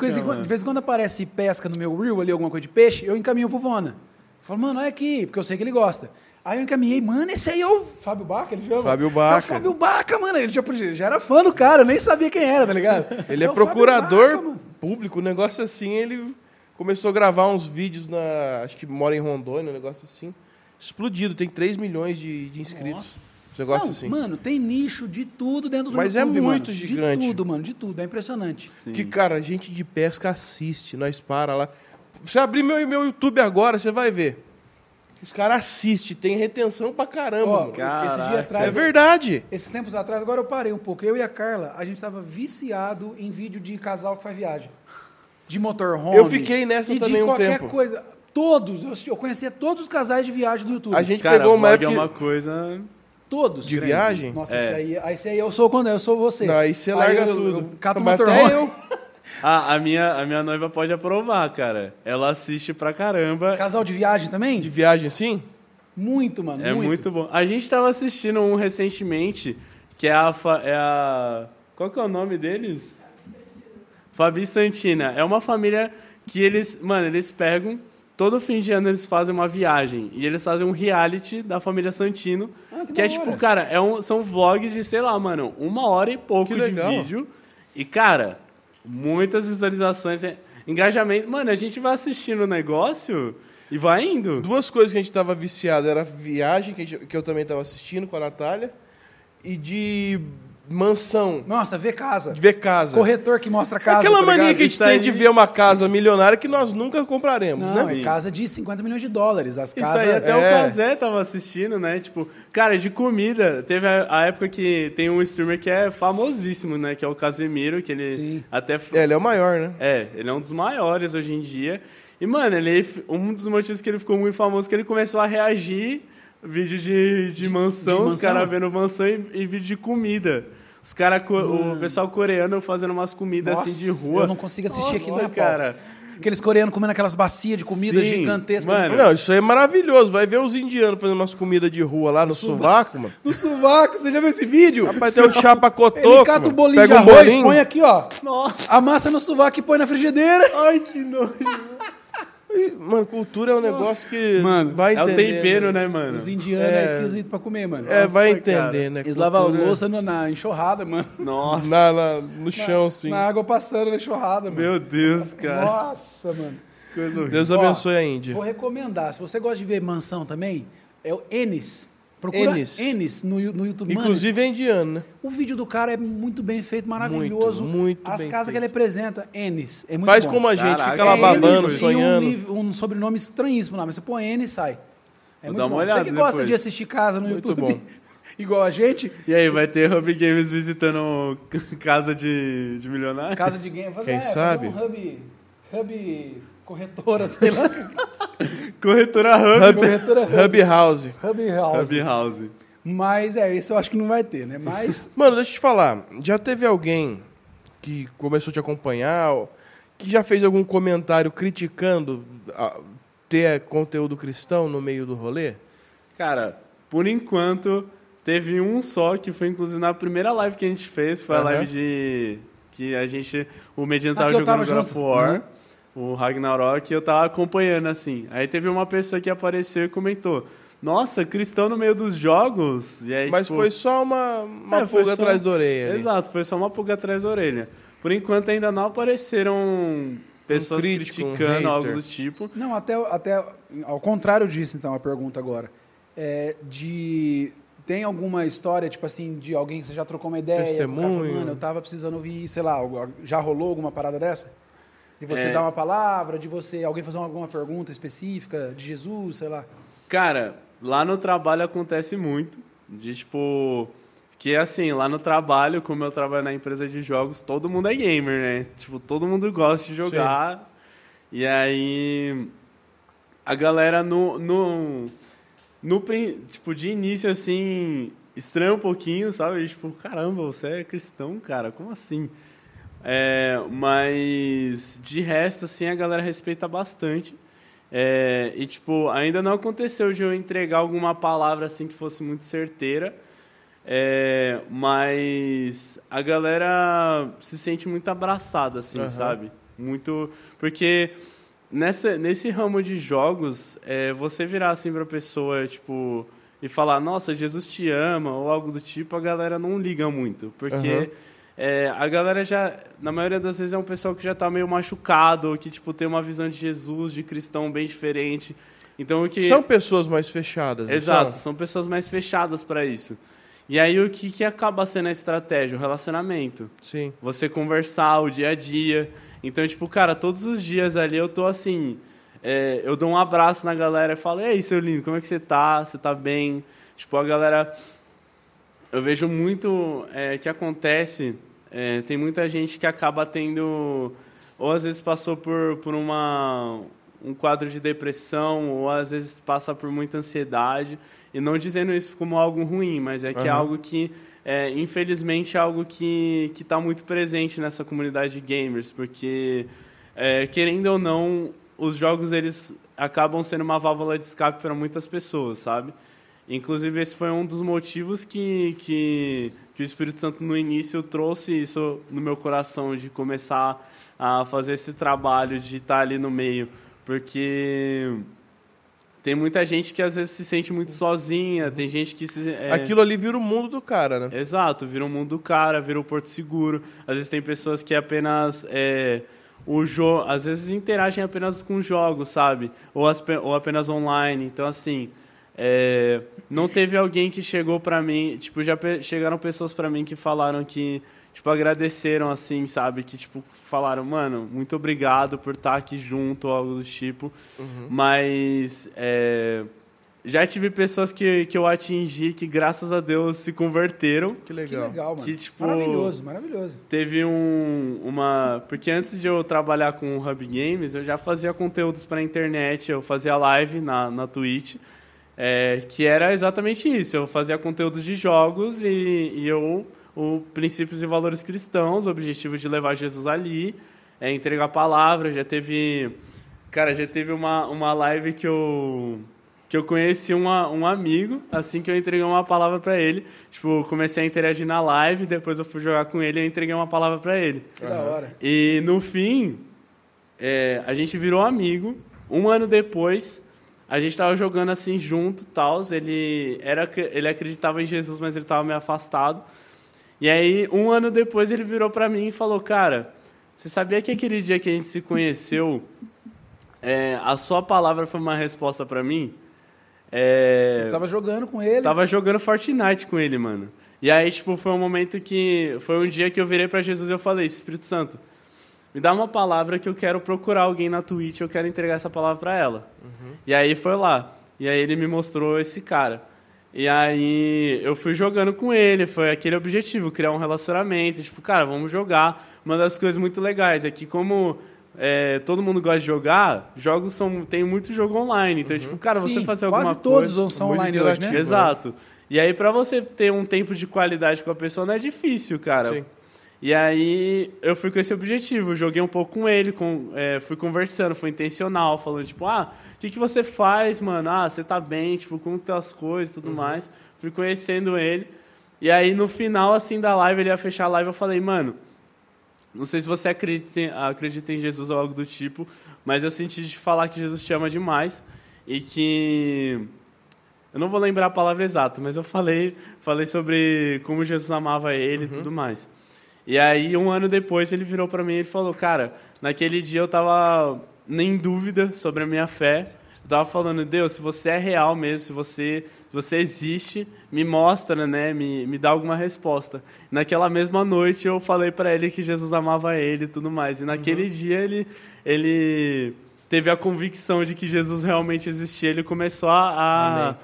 vez em quando aparece pesca no meu reel ali, alguma coisa de peixe, eu encaminho pro Vona. Falo, mano, olha aqui, porque eu sei que ele gosta. Aí eu encaminhei, mano, esse aí é o Fábio Baca, ele chama? Fábio Baca. É o Fábio Baca, mano, ele já era fã do cara, eu nem sabia quem era, tá ligado? Ele é procurador público, um negócio assim, ele começou a gravar uns vídeos acho que mora em Rondônia, um negócio assim. Explodido, tem 3 milhões de inscritos. Nossa. Negócio assim. Mano, tem nicho de tudo dentro do Mas YouTube, é muito mano. gigante. De tudo, mano, de tudo. É impressionante. Sim. Que, cara, a gente de pesca assiste, nós para lá. Você abrir meu YouTube agora, você vai ver. Os caras assistem, tem retenção pra caramba. Mano. Esses dias atrás... É verdade. Esses tempos atrás, agora eu parei um pouco. Eu e a Carla, a gente tava viciado em vídeo de casal que faz viagem. De motorhome. Eu fiquei nessa e também um tempo. de qualquer coisa. Todos. Eu conhecia todos os casais de viagem do YouTube. A gente pegou uma época... é uma coisa... Todos. De viagem? Nossa, esse aí eu sou você. Não, aí você larga tudo. Eu cato o Mas motorhome. até eu... A minha noiva pode aprovar, cara. Ela assiste pra caramba. Casal de viagem também? De viagem, sim? Muito, mano. É muito bom. A gente tava assistindo um recentemente, que é a... Qual que é o nome deles? Fabi e Santina. É uma família que eles pegam... Todo fim de ano eles fazem uma viagem. E eles fazem um reality da família Santino. Que é tipo, cara, são vlogs de, sei lá, mano, 1 hora e pouco de vídeo. E, cara, muitas visualizações, engajamento. Mano, a gente vai assistindo o negócio e vai indo. 2 coisas que a gente tava viciado. Era viagem, que eu também tava assistindo com a Natália. E de... mansão. Nossa, ver casa. Corretor que mostra casa. Aquela mania que a gente tem de ver uma casa milionária que nós nunca compraremos, não, né? É casa de $50 milhões. As Isso casas... aí até o Cazé tava assistindo, né? Tipo, cara, de comida. Teve a época que tem um streamer que é famosíssimo, né? Que é o Casemiro, que ele Sim. até... ele é o maior, né? Ele é um dos maiores hoje em dia. E, mano, um dos motivos que ele ficou muito famoso é que ele começou a reagir vídeo de mansão, os caras vendo mansão e vídeo de comida. Os caras, o pessoal coreano fazendo umas comidas assim de rua. Eu não consigo assistir aquilo, né, cara? Aqueles coreanos comendo aquelas bacias de comida gigantescas. Mano, não, isso aí é maravilhoso. Vai ver os indianos fazendo umas comidas de rua lá no sovaco, mano. No sovaco, você já viu esse vídeo? Rapaz, tem um chapa cotoco. Ele cata o bolinho de arroz, põe aqui, ó. Nossa. Amassa no sovaco e põe na frigideira. Ai, que nojo. Mano, cultura é um negócio que mano, vai entender. É o tempero, né, mano? Os indianos é esquisito pra comer, mano. Nossa, vai entender, né? Eles lavam a louça na enxurrada, mano. Nossa. No chão, assim. Na água passando na enxurrada, mano. Meu Deus, cara. Nossa, mano. Coisa horrível. Deus abençoe a Índia. Vou recomendar. Se você gosta de ver mansão também, é o Enes. Procura Enes no YouTube. Inclusive é indiano, né? O vídeo do cara é muito bem feito, maravilhoso. Muito As bem casas feito. que ele apresenta, Enes. É muito Faz bom. como a gente, Caraca, fica lá babando, Enes sonhando. E um sobrenome estranhíssimo lá, mas você põe Enes e sai. Vou dar uma olhada Você que gosta depois. de assistir casa no Muito YouTube, bom. igual a gente, E aí, vai ter Hub Games visitando casa de milionário? casa de game, Quem sabe? um hub corretora, sei lá. Corretora Hub. Corretora Hub House. Hub House. Hub House. Mas isso eu acho que não vai ter, né? Mas... Mano, deixa eu te falar. Já teve alguém que começou a te acompanhar, que já fez algum comentário criticando ter conteúdo cristão no meio do rolê? Cara, por enquanto, teve um só, que foi inclusive na primeira live que a gente fez, foi a live de... que a gente... O Medina tava jogando God of War, o Ragnarok, e eu tava acompanhando, assim. Aí teve uma pessoa que apareceu e comentou: nossa, cristão no meio dos jogos? E aí, mas tipo, foi só uma pulga atrás da orelha. Exato, foi só uma pulga atrás da orelha. Por enquanto ainda não apareceram pessoas criticando algo do tipo. Não, até ao contrário disso, então, a pergunta agora. Tem alguma história, tipo assim, de alguém que você já trocou uma ideia? Testemunho. Mano, eu tava precisando ouvir, sei lá, já rolou alguma parada dessa? De você dar uma palavra, de alguém fazer alguma pergunta específica de Jesus, sei lá. Cara, lá no trabalho acontece muito, de tipo... Que assim, lá no trabalho, como eu trabalho na empresa de jogos, todo mundo é gamer, né? Tipo, todo mundo gosta de jogar. Sim. E aí, a galera tipo, de início, assim, estranha um pouquinho, sabe? Tipo, caramba, você é cristão, cara? Como assim? Mas, de resto, assim, a galera respeita bastante. E, tipo, ainda não aconteceu de eu entregar alguma palavra, assim, que fosse muito certeira. Mas a galera se sente muito abraçada, assim, sabe? Muito... Porque nesse ramo de jogos, você virar assim pra pessoa, tipo, e falar, nossa, Jesus te ama, ou algo do tipo, a galera não liga muito. Porque a galera já, na maioria das vezes, é um pessoal que já tá meio machucado, ou que, tipo, tem uma visão de Jesus, de cristão bem diferente. Então, são pessoas mais fechadas. Exato, são pessoas mais fechadas para isso. E aí, o que acaba sendo a estratégia? O relacionamento. Sim. Você conversar o dia a dia. Então, tipo, cara, todos os dias ali eu tô assim... eu dou um abraço na galera e falo: e aí, seu lindo, como é que você tá? Você tá bem? Tipo, a galera... Eu vejo muito que acontece... tem muita gente que acaba tendo... Ou às vezes passou por um quadro de depressão, ou às vezes passa por muita ansiedade... E não dizendo isso como algo ruim, mas que é algo que, infelizmente, é algo que está muito presente nessa comunidade de gamers, porque, querendo ou não, os jogos eles acabam sendo uma válvula de escape para muitas pessoas, sabe? Inclusive, esse foi um dos motivos que o Espírito Santo, no início, trouxe isso no meu coração, de começar a fazer esse trabalho, de estar ali no meio, porque... Tem muita gente que às vezes se sente muito sozinha, tem gente que aquilo ali vira o mundo do cara, né? Exato, vira o mundo do cara, vira o porto seguro. Às vezes tem pessoas que apenas às vezes interagem apenas com jogos, sabe? Ou apenas online. Então, assim, não teve alguém que chegou pra mim... Tipo, já chegaram pessoas pra mim que falaram que... Tipo, agradeceram, assim, sabe? Que, tipo, falaram, mano, muito obrigado por estar aqui junto, ou algo do tipo. Mas já tive pessoas que eu atingi que, graças a Deus, se converteram. Que legal. Que legal, mano. Que, tipo, maravilhoso. Teve Porque antes de eu trabalhar com o Hub Games, eu já fazia conteúdos pra internet, eu fazia live na Twitch, que era exatamente isso. Eu fazia conteúdos de jogos e eu... princípios e valores cristãos, o objetivo de levar Jesus ali, entregar a palavra. Já teve uma live que eu conheci um amigo, assim que eu entreguei uma palavra para ele. Tipo, comecei a interagir na live, depois eu fui jogar com ele e eu entreguei uma palavra para ele. Que da hora. E no fim, a gente virou amigo. Um ano depois, a gente estava jogando assim junto, tals. Ele acreditava em Jesus, mas ele estava meio afastado. E aí, um ano depois, ele virou pra mim e falou: cara, você sabia que aquele dia que a gente se conheceu, a sua palavra foi uma resposta pra mim? Você estava jogando com ele? Tava jogando Fortnite com ele, mano. E aí, tipo, foi um dia que eu virei pra Jesus e eu falei: Espírito Santo, me dá uma palavra que eu quero procurar alguém na Twitch, eu quero entregar essa palavra pra ela. E aí, foi lá. E aí, ele me mostrou esse cara. E aí eu fui jogando com ele, foi aquele objetivo, criar um relacionamento, tipo, cara, vamos jogar. Uma das coisas muito legais é que como todo mundo gosta de jogar, tem muito jogo online. Então, tipo, cara, Sim, você fazer alguma quase coisa... todos são muito online hoje, né? interativo. Exato. E aí, pra você ter um tempo de qualidade com a pessoa, não é difícil, cara. Sim. E aí, eu fui com esse objetivo. Joguei um pouco com ele, fui conversando, foi intencional, falando, tipo, o que você faz, mano? Você tá bem, tipo, como estão as coisas e tudo mais. Fui conhecendo ele. E aí, no final, assim, da live, ele ia fechar a live, eu falei, mano, não sei se você acredita em Jesus ou algo do tipo, mas eu senti de falar que Jesus te ama demais e que... Eu não vou lembrar a palavra exata, mas eu falei sobre como Jesus amava ele e tudo mais. E aí, 1 ano depois, ele virou pra mim e falou, cara, naquele dia eu tava em dúvida sobre a minha fé. Eu tava falando, Deus, se você é real mesmo, se você existe, me mostra, né? Me dá alguma resposta. Naquela mesma noite, eu falei pra ele que Jesus amava ele e tudo mais. E naquele dia, ele teve a convicção de que Jesus realmente existia. Ele começou a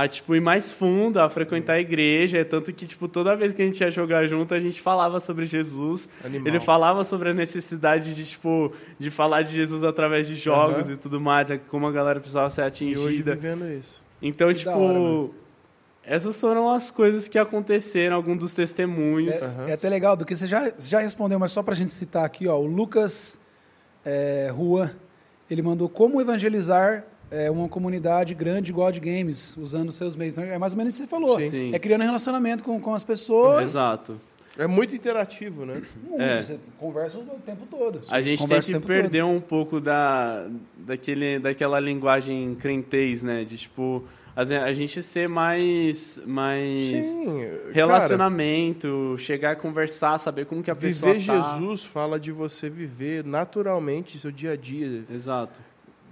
tipo, ir mais fundo, a frequentar a igreja, tanto que, tipo, toda vez que a gente ia jogar junto, a gente falava sobre Jesus. Animal. Ele falava sobre a necessidade de, tipo, de falar de Jesus através de jogos e tudo mais, como a galera precisava ser E atingida. hoje vivendo isso. Então, Que tipo, da hora, essas foram as coisas que aconteceram, alguns dos testemunhos. É até legal, do que você já respondeu, mas só pra gente citar aqui, ó, o Lucas Juan, ele mandou como evangelizar uma comunidade grande igual a de games, usando os seus meios. Então, é mais ou menos isso que você falou. Sim. É criando relacionamento com as pessoas. Exato. É muito interativo, né? Muito, Você conversa o tempo todo. A gente tem Conversa o que tempo perder um pouco daquela linguagem crentez, né? De, tipo, a gente ser mais Sim, relacionamento, chegar a conversar, saber como que a cara, pessoa viver tá. Jesus fala de você viver naturalmente seu dia a dia. Exato.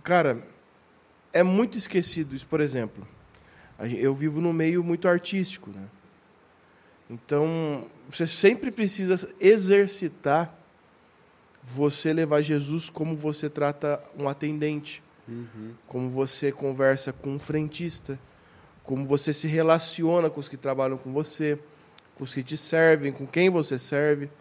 Cara, é muito esquecido isso, por exemplo. Eu vivo num meio muito artístico, né? Então, você sempre precisa exercitar você levar Jesus como você trata um atendente, como você conversa com um frentista, como você se relaciona com os que trabalham com você, com os que te servem, com quem você serve.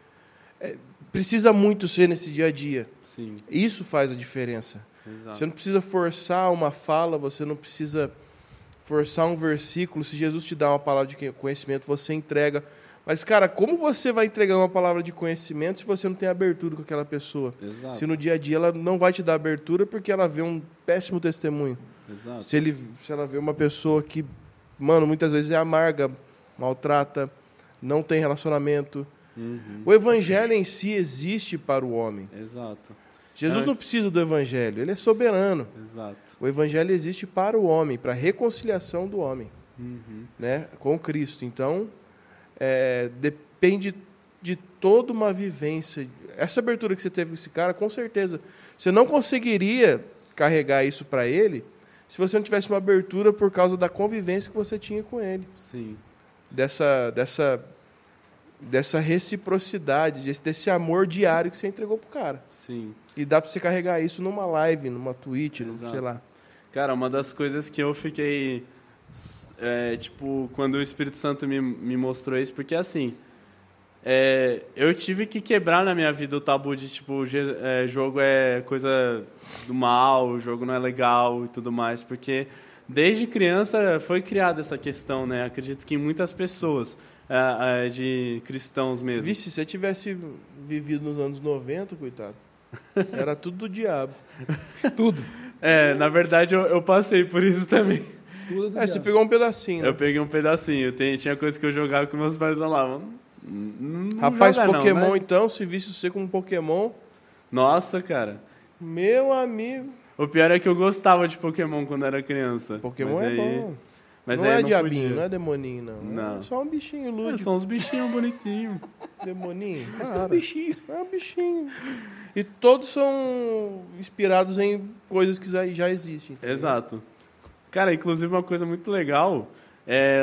Precisa muito ser nesse dia a dia. Sim. Isso faz a diferença. Exato. Você não precisa forçar uma fala, você não precisa forçar um versículo. Se Jesus te dá uma palavra de conhecimento, você entrega. Mas, cara, como você vai entregar uma palavra de conhecimento se você não tem abertura com aquela pessoa? Exato. Se no dia a dia ela não vai te dar abertura porque ela vê um péssimo testemunho. Exato. Se ela vê uma pessoa que, mano, muitas vezes é amarga, maltrata, não tem relacionamento. O evangelho em si existe para o homem. Exato. Jesus não precisa do evangelho, ele é soberano. Exato. O evangelho existe para o homem, para a reconciliação do homem, né, com Cristo. Então, depende de toda uma vivência. Essa abertura que você teve com esse cara, com certeza, você não conseguiria carregar isso para ele se você não tivesse uma abertura por causa da convivência que você tinha com ele. Sim. Dessa reciprocidade, desse amor diário que você entregou pro cara. Sim. E dá para você carregar isso numa live, numa Twitch, sei lá. Cara, uma das coisas que eu fiquei... tipo, quando o Espírito Santo me mostrou isso, porque assim... eu tive que quebrar na minha vida o tabu de, tipo, jogo é coisa do mal, o jogo não é legal e tudo mais, porque desde criança foi criada essa questão, né? Acredito que em muitas pessoas, de cristãos mesmo. Vixe, se você tivesse vivido nos anos 90, coitado, era tudo do diabo. Tudo. É, Na verdade, eu passei por isso também. Tudo do você diabo. pegou um pedacinho, né? Eu peguei um pedacinho. Tinha coisa que eu jogava que meus pais falavam. Não Rapaz, joga Pokémon, não, né? então, se visse você com um Pokémon, Nossa, cara. meu amigo, O pior é que eu gostava de Pokémon quando era criança. Pokémon Mas é aí- bom. Mas não aí é eu diabinho, podia. não é demoninho, não. Não. É só um bichinho lúdico. São uns bichinhos bonitinhos. Demoninho? É um Cara, bichinho. é um bichinho. E todos são inspirados em coisas que já existem. entendeu? Exato. Cara, inclusive uma coisa muito legal,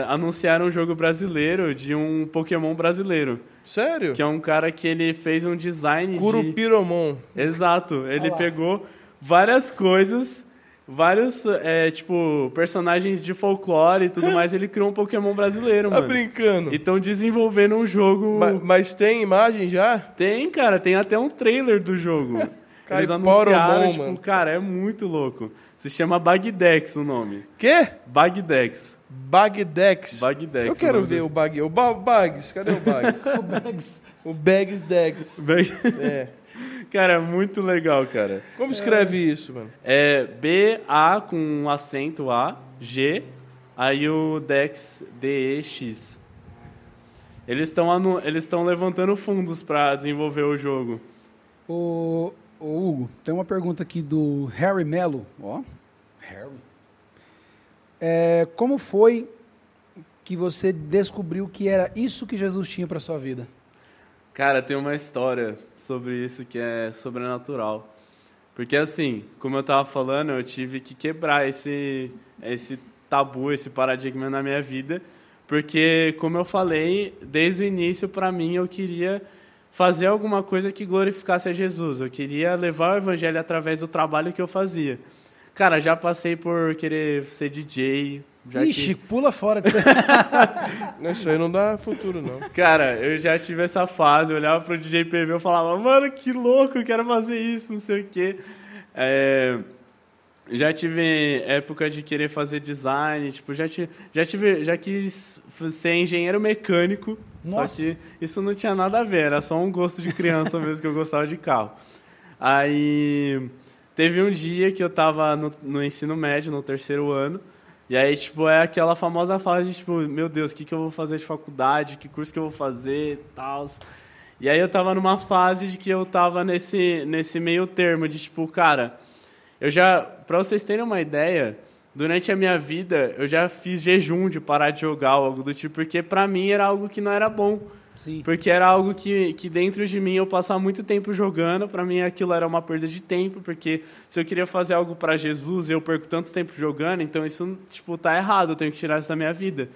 anunciaram um jogo brasileiro de um Pokémon brasileiro. Sério? Que é um cara que ele fez um design Curupiromon. Exato. Ele Olha lá. pegou várias coisas, vários, tipo, personagens de folclore e tudo mais, ele criou um Pokémon brasileiro, Tá mano. brincando? E estão desenvolvendo um jogo... Mas tem imagem já? Tem, cara, tem até um trailer do jogo. Eles Caipora anunciaram, bom, tipo, mano. cara, é muito louco. Se chama Bagdex o nome. Quê? Bagdex. Bagdex. Bagdex. Eu quero ver o Bag. O Bags, cadê o Bag? O Bags. O Bags Degs. É. Cara, é muito legal, cara. Como escreve isso, mano? É B-A com um acento A, G, aí o Dex, D-E-X. Eles estão levantando fundos para desenvolver o jogo. Ô, Hugo, tem uma pergunta aqui do Harry Mello. Ó, Harry. Como foi que você descobriu que era isso que Jesus tinha para sua vida? Cara, tem uma história sobre isso que é sobrenatural. Porque assim, como eu tava falando, eu tive que quebrar esse tabu, esse paradigma na minha vida. Porque, como eu falei, desde o início, para mim, eu queria fazer alguma coisa que glorificasse a Jesus. Eu queria levar o evangelho através do trabalho que eu fazia. Cara, já passei por querer ser DJ. Ixi, pula fora disso. Isso aí não dá futuro, não. Cara, eu já tive essa fase, eu olhava pro DJ PV e falava, mano, que louco, eu quero fazer isso, não sei o quê. Já tive época de querer fazer design, tipo, já quis ser engenheiro mecânico. Nossa. Só que isso não tinha nada a ver, era só um gosto de criança mesmo que eu gostava de carro. Aí teve um dia que eu tava no ensino médio, no 3º ano, e aí, tipo, é aquela famosa fase de, tipo, meu Deus, o que eu vou fazer de faculdade, que curso que eu vou fazer e tal. E aí eu tava numa fase de que eu tava nesse meio termo de, tipo, cara, pra vocês terem uma ideia, durante a minha vida, eu já fiz jejum de parar de jogar, algo do tipo, porque pra mim era algo que não era bom. Sim. Porque era algo que dentro de mim eu passava muito tempo jogando, pra mim aquilo era uma perda de tempo, porque se eu queria fazer algo pra Jesus e eu perco tanto tempo jogando, então isso, tipo, tá errado, eu tenho que tirar isso da minha vida.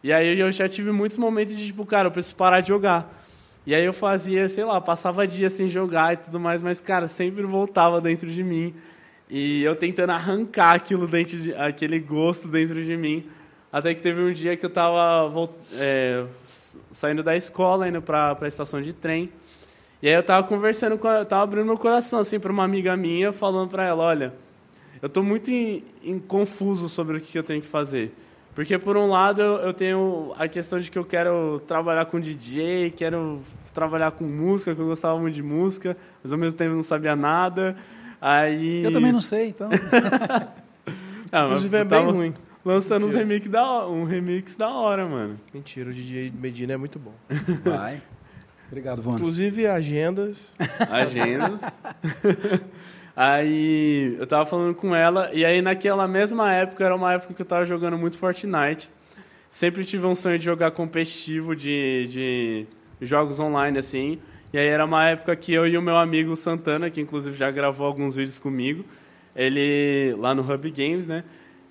E aí eu já tive muitos momentos de, tipo, cara, eu preciso parar de jogar. E aí eu fazia, sei lá, passava dias sem jogar e tudo mais, mas, cara, sempre voltava dentro de mim. E eu tentando arrancar aquele gosto dentro de mim. Até que teve um dia que eu tava saindo da escola, indo pra estação de trem. E aí eu tava conversando tava abrindo meu coração, assim, pra uma amiga minha, falando pra ela, olha, eu tô muito confuso sobre o que eu tenho que fazer. Porque, por um lado, eu tenho a questão de que eu quero trabalhar com DJ, quero trabalhar com música, que eu gostava muito de música, mas ao mesmo tempo eu não sabia nada. Aí... Eu também não sei, então. Inclusive é bem ruim. Lançando um remix da hora, mano. Mentira, o DJ Medina é muito bom. Vai. Obrigado, Vona. Inclusive, agendas. Aí eu tava falando com ela, e aí naquela mesma época, era uma época que eu tava jogando muito Fortnite. Sempre tive um sonho de jogar competitivo, de jogos online, assim. E aí era uma época que eu e o meu amigo Santana, que inclusive já gravou alguns vídeos comigo, ele lá no Hub Games, né?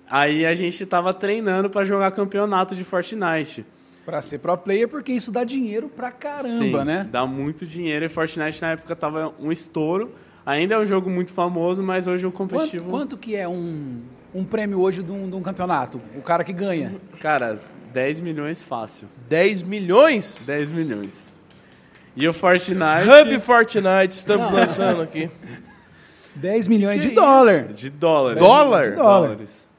Aí a gente tava treinando pra jogar campeonato de Fortnite. Pra ser pro player, porque isso dá dinheiro pra caramba, Sim, né? dá muito dinheiro. E Fortnite na época tava um estouro. Ainda é um jogo muito famoso, mas hoje o competitivo... Quanto que é um prêmio hoje de um campeonato? O cara que ganha? Cara, 10 milhões fácil. 10 milhões? 10 milhões. E o Fortnite... Hub Fortnite, estamos lançando aqui. 10 milhões de Que dólar. De dólar. Dólar? De dólar. Dólares.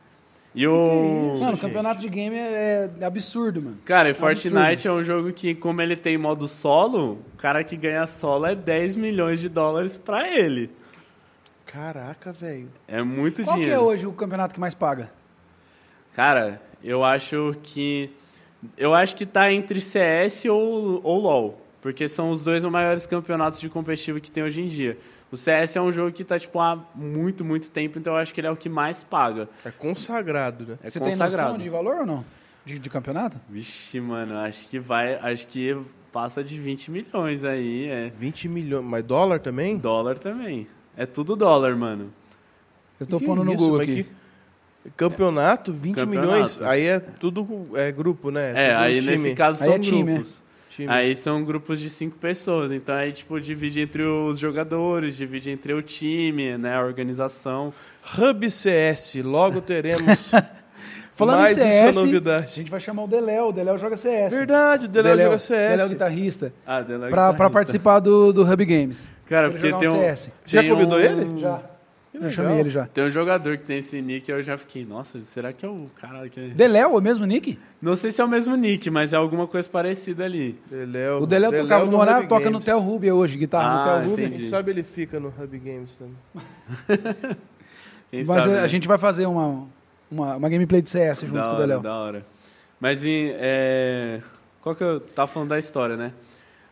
E o... Mano, o campeonato de game é absurdo, mano. Cara, e Fortnite é um jogo que, como ele tem modo solo, o cara que ganha solo é 10 milhões de dólares pra ele. Caraca, velho. É muito Qual dinheiro. que é hoje o campeonato que mais paga? Cara, eu acho que tá entre CS ou LoL. Porque são os dois maiores campeonatos de competitivo que tem hoje em dia. O CS é um jogo que tá, tipo, há muito, muito tempo, então eu acho que ele é o que mais paga. É consagrado, né? É Você consagrado. tem noção de valor ou não? De campeonato? Vixe, mano, acho que passa de 20 milhões aí, 20 milhões. Mas dólar também? Dólar também. É tudo dólar, mano. Eu tô Que pondo no isso, Google mas aqui. Campeonato, 20 Campeonato. milhões. Aí é tudo grupo, né? Tudo Aí time. nesse caso Aí são é time, grupos. Time. Aí são grupos de 5 pessoas. Então aí, tipo, divide entre os jogadores, divide entre o time, né? A organização. Hub CS, logo teremos. Falando Mas em CS, isso é a novidade. gente vai chamar o Deléo joga CS. Verdade, o Deléo joga CS. Deléo guitarrista. Deléo Pra guitarrista. participar do Hub Games. Cara, Pra porque ele tem jogar um... CS. Já tem convidou um- ele? Já. Já chamei ele já. Tem um jogador que tem esse nick, eu já fiquei, nossa, será que é o cara que... Deléo, é o mesmo nick? Não sei se é o mesmo nick, mas é alguma coisa parecida ali. Deléo, O Deléo tocava no horário, Hub toca no Games. Tel Rubia hoje, guitarra no Tel Rubia. entendi. Quem sabe ele fica no Hub Games também. Quem Mas sabe, a né? gente vai fazer uma gameplay de CS junto Da com o hora, Deléo. da hora. Mas qual que eu tava falando da história, né?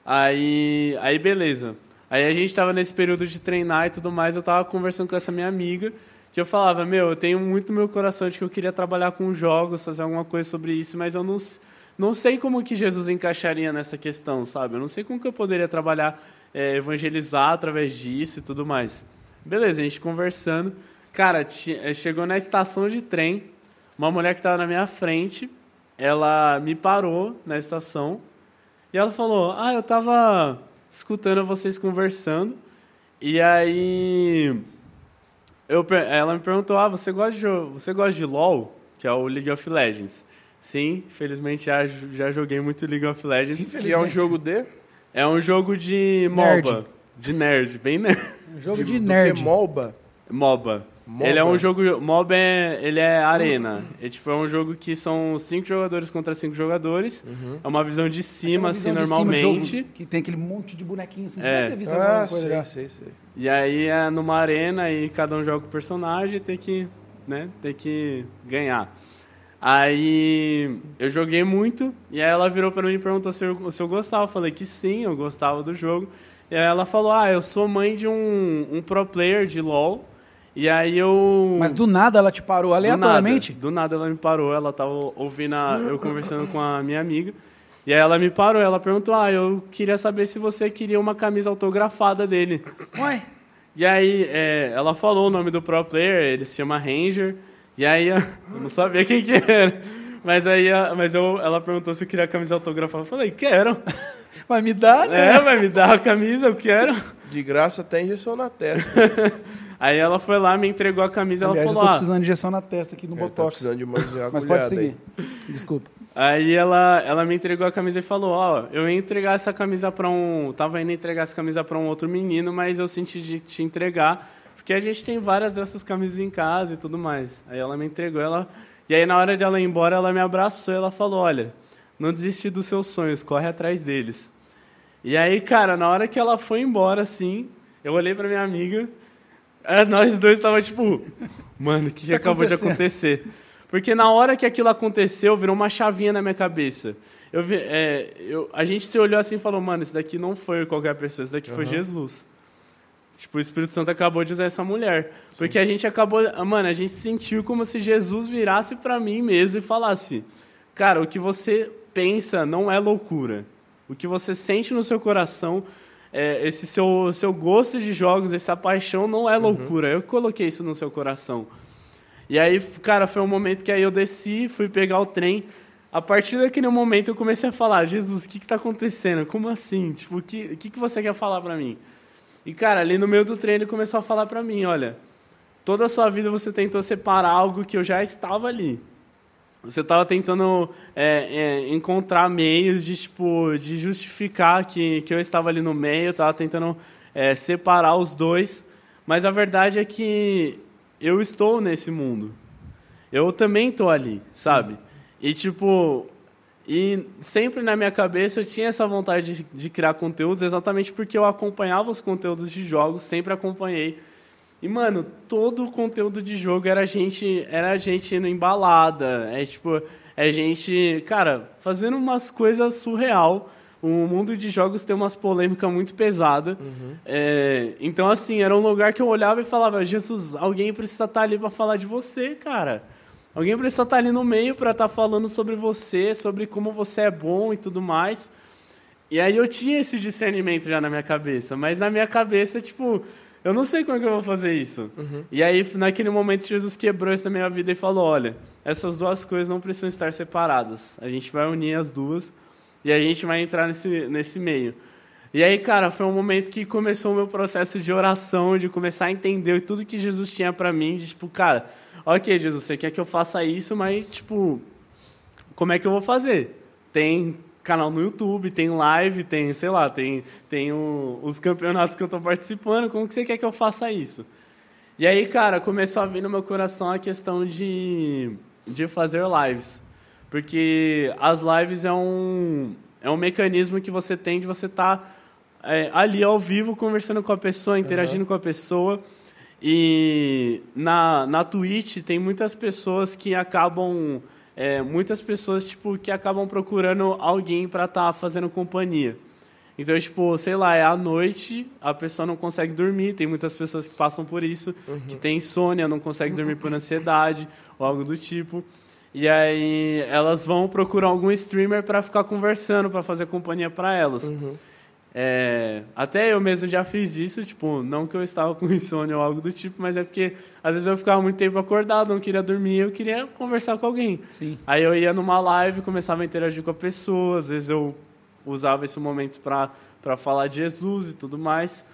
Aí beleza. Aí a gente tava nesse período de treinar e tudo mais, eu tava conversando com essa minha amiga, que eu falava, eu tenho muito no meu coração de que eu queria trabalhar com jogos, fazer alguma coisa sobre isso, mas eu não sei como que Jesus encaixaria nessa questão, sabe? Eu não sei como que eu poderia trabalhar, evangelizar através disso e tudo mais. Beleza, a gente conversando. Cara, chegou na estação de trem, uma mulher que estava na minha frente, ela me parou na estação e ela falou, eu estava escutando vocês conversando e aí ela me perguntou, você gosta de LoL, que é o League of Legends? Sim, infelizmente já joguei muito League of Legends. Que é um jogo de... É um jogo de Nerd. MOBA, de nerd, bem nerd. Um jogo de do nerd. que MOBA. MOBA. MOBA. Ele é um jogo... MOBA ele é arena. É um jogo que são 5 jogadores contra 5 jogadores. É uma visão de cima, Aquela assim, visão de cima, normalmente. jogo que tem aquele monte de bonequinho assim. Você É. deve ter visto alguma coisa já. sei. E aí é numa arena e cada um joga com o personagem e tem que ganhar. Aí eu joguei muito e aí ela virou pra mim e perguntou se eu gostava. Eu falei que sim, eu gostava do jogo. E aí ela falou, eu sou mãe de um pro player de LoL. E aí eu... Mas do nada ela te parou aleatoriamente? Do nada ela me parou, ela tava ouvindo eu conversando com a minha amiga. E aí ela me parou, ela perguntou, eu queria saber se você queria uma camisa autografada dele. Ué? E aí ela falou o nome do pro player, ele se chama Ranger. E aí eu não sabia quem que era. Mas aí ela perguntou se eu queria a camisa autografada. Eu falei, quero. Vai me dar, né? Vai me dar a camisa, eu quero. De graça até injeção na testa. Aí ela foi lá, me entregou a camisa e ela Aliás, eu falou, tô precisando de injeção na testa aqui no Tá Botox. precisando de umas Mas pode agulhadas seguir. aí. Desculpa. Aí ela me entregou a camisa e falou, eu ia entregar essa camisa tava indo entregar essa camisa pra um outro menino, mas eu senti de te entregar, porque a gente tem várias dessas camisas em casa e tudo mais. Aí ela me entregou, e aí na hora de ela ir embora, ela me abraçou e ela falou, olha, não desiste dos seus sonhos, corre atrás deles. E aí, cara, na hora que ela foi embora, assim, eu olhei pra minha amiga, nós dois tava tipo, mano, o que acabou de acontecer? Porque na hora que aquilo aconteceu, virou uma chavinha na minha cabeça. A gente se olhou assim e falou, mano, isso daqui não foi qualquer pessoa, isso daqui foi Jesus. Tipo, o Espírito Santo acabou de usar essa mulher. Sim. Porque a gente a gente sentiu como se Jesus virasse pra mim mesmo e falasse, cara, o que você pensa não é loucura. O que você sente no seu coração, esse seu gosto de jogos, essa paixão não é loucura. Eu coloquei isso no seu coração. E aí, cara, foi um momento que aí eu desci, fui pegar o trem. A partir daquele momento eu comecei a falar, Jesus, o que está acontecendo? Como assim? Tipo, o que você quer falar para mim? E, cara, ali no meio do trem ele começou a falar para mim, olha, toda a sua vida você tentou separar algo que eu já estava ali. Você estava tentando encontrar meios de justificar que eu estava ali no meio, estava tentando separar os dois, mas a verdade é que eu estou nesse mundo. Eu também estou ali, sabe? E sempre na minha cabeça eu tinha essa vontade de criar conteúdos exatamente porque eu acompanhava os conteúdos de jogos, sempre acompanhei. E, mano, todo o conteúdo de jogo era a gente indo em balada, gente, cara, fazendo umas coisas surreal. O mundo de jogos tem umas polêmicas muito pesadas. Então, assim, era um lugar que eu olhava e falava, Jesus, alguém precisa estar ali para falar de você, cara. Alguém precisa estar ali no meio para estar falando sobre você, sobre como você é bom e tudo mais. E aí eu tinha esse discernimento já na minha cabeça, mas na minha cabeça, eu não sei como é que eu vou fazer isso. E aí, naquele momento, Jesus quebrou isso na minha vida e falou, olha, essas duas coisas não precisam estar separadas. A gente vai unir as duas e a gente vai entrar nesse meio. E aí, cara, foi um momento que começou o meu processo de oração, de começar a entender tudo que Jesus tinha pra mim, de tipo, cara, ok, Jesus, você quer que eu faça isso, mas, tipo, como é que eu vou fazer? Tem canal no YouTube, tem live, tem, sei lá, tem os campeonatos que eu tô participando, como que você quer que eu faça isso? E aí, cara, começou a vir no meu coração a questão de fazer lives. Porque as lives é um mecanismo que você tem de você estar ali ao vivo, conversando com a pessoa, interagindo com a pessoa. E na Twitch tem muitas pessoas que acabam... tipo, que acabam procurando alguém para estar fazendo companhia. Então, tipo, sei lá, é à noite, a pessoa não consegue dormir, tem muitas pessoas que passam por isso, que tem insônia, não consegue dormir por ansiedade, ou algo do tipo. E aí elas vão procurar algum streamer para ficar conversando, para fazer companhia para elas. Até eu mesmo já fiz isso, tipo, não que eu estava com insônia ou algo do tipo, mas é porque às vezes eu ficava muito tempo acordado, não queria dormir, eu queria conversar com alguém. Sim. Aí eu ia numa live, começava a interagir com a pessoa, às vezes eu usava esse momento para falar de Jesus e tudo mais.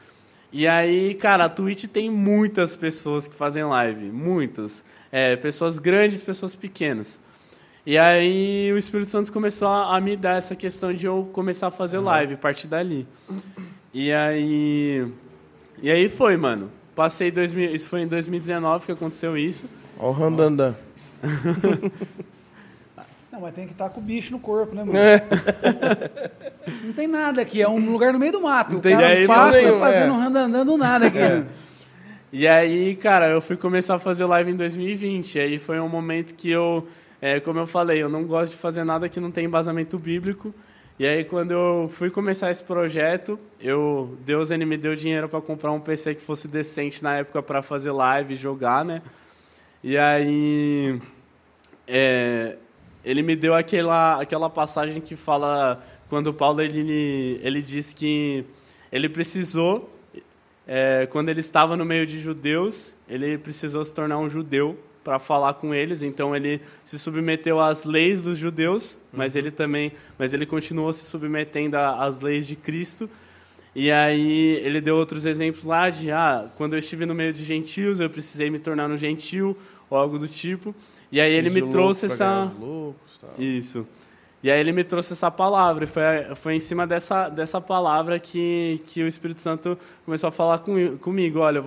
E aí, cara, a Twitch tem muitas pessoas que fazem live, muitas. Pessoas grandes, pessoas pequenas. E aí o Espírito Santo começou a me dar essa questão de eu começar a fazer live, a partir dali. E aí foi, mano. Isso foi em 2019 que aconteceu isso. Ó o Randandan. Não, mas tem que estar com o bicho no corpo, né, mano? Não tem nada aqui, é um lugar no meio do mato. O cara passa fazendo um randandan do nada aqui. E aí, cara, eu fui começar a fazer live em 2020. E aí foi um momento que eu... como eu falei, eu não gosto de fazer nada que não tem embasamento bíblico. E aí, quando eu fui começar esse projeto, Deus ele me deu dinheiro para comprar um PC que fosse decente na época para fazer live e jogar, né? E aí, ele me deu aquela passagem que fala quando Paulo ele diz que ele precisou, quando ele estava no meio de judeus, ele precisou se tornar um judeu para falar com eles, então ele se submeteu às leis dos judeus, mas ele continuou se submetendo às leis de Cristo. E aí ele deu outros exemplos lá de quando eu estive no meio de gentios, eu precisei me tornar um gentil ou algo do tipo. E aí ele me trouxe essa isso. E aí ele me trouxe essa palavra, e foi em cima dessa palavra que o Espírito Santo começou a falar comigo. Olha,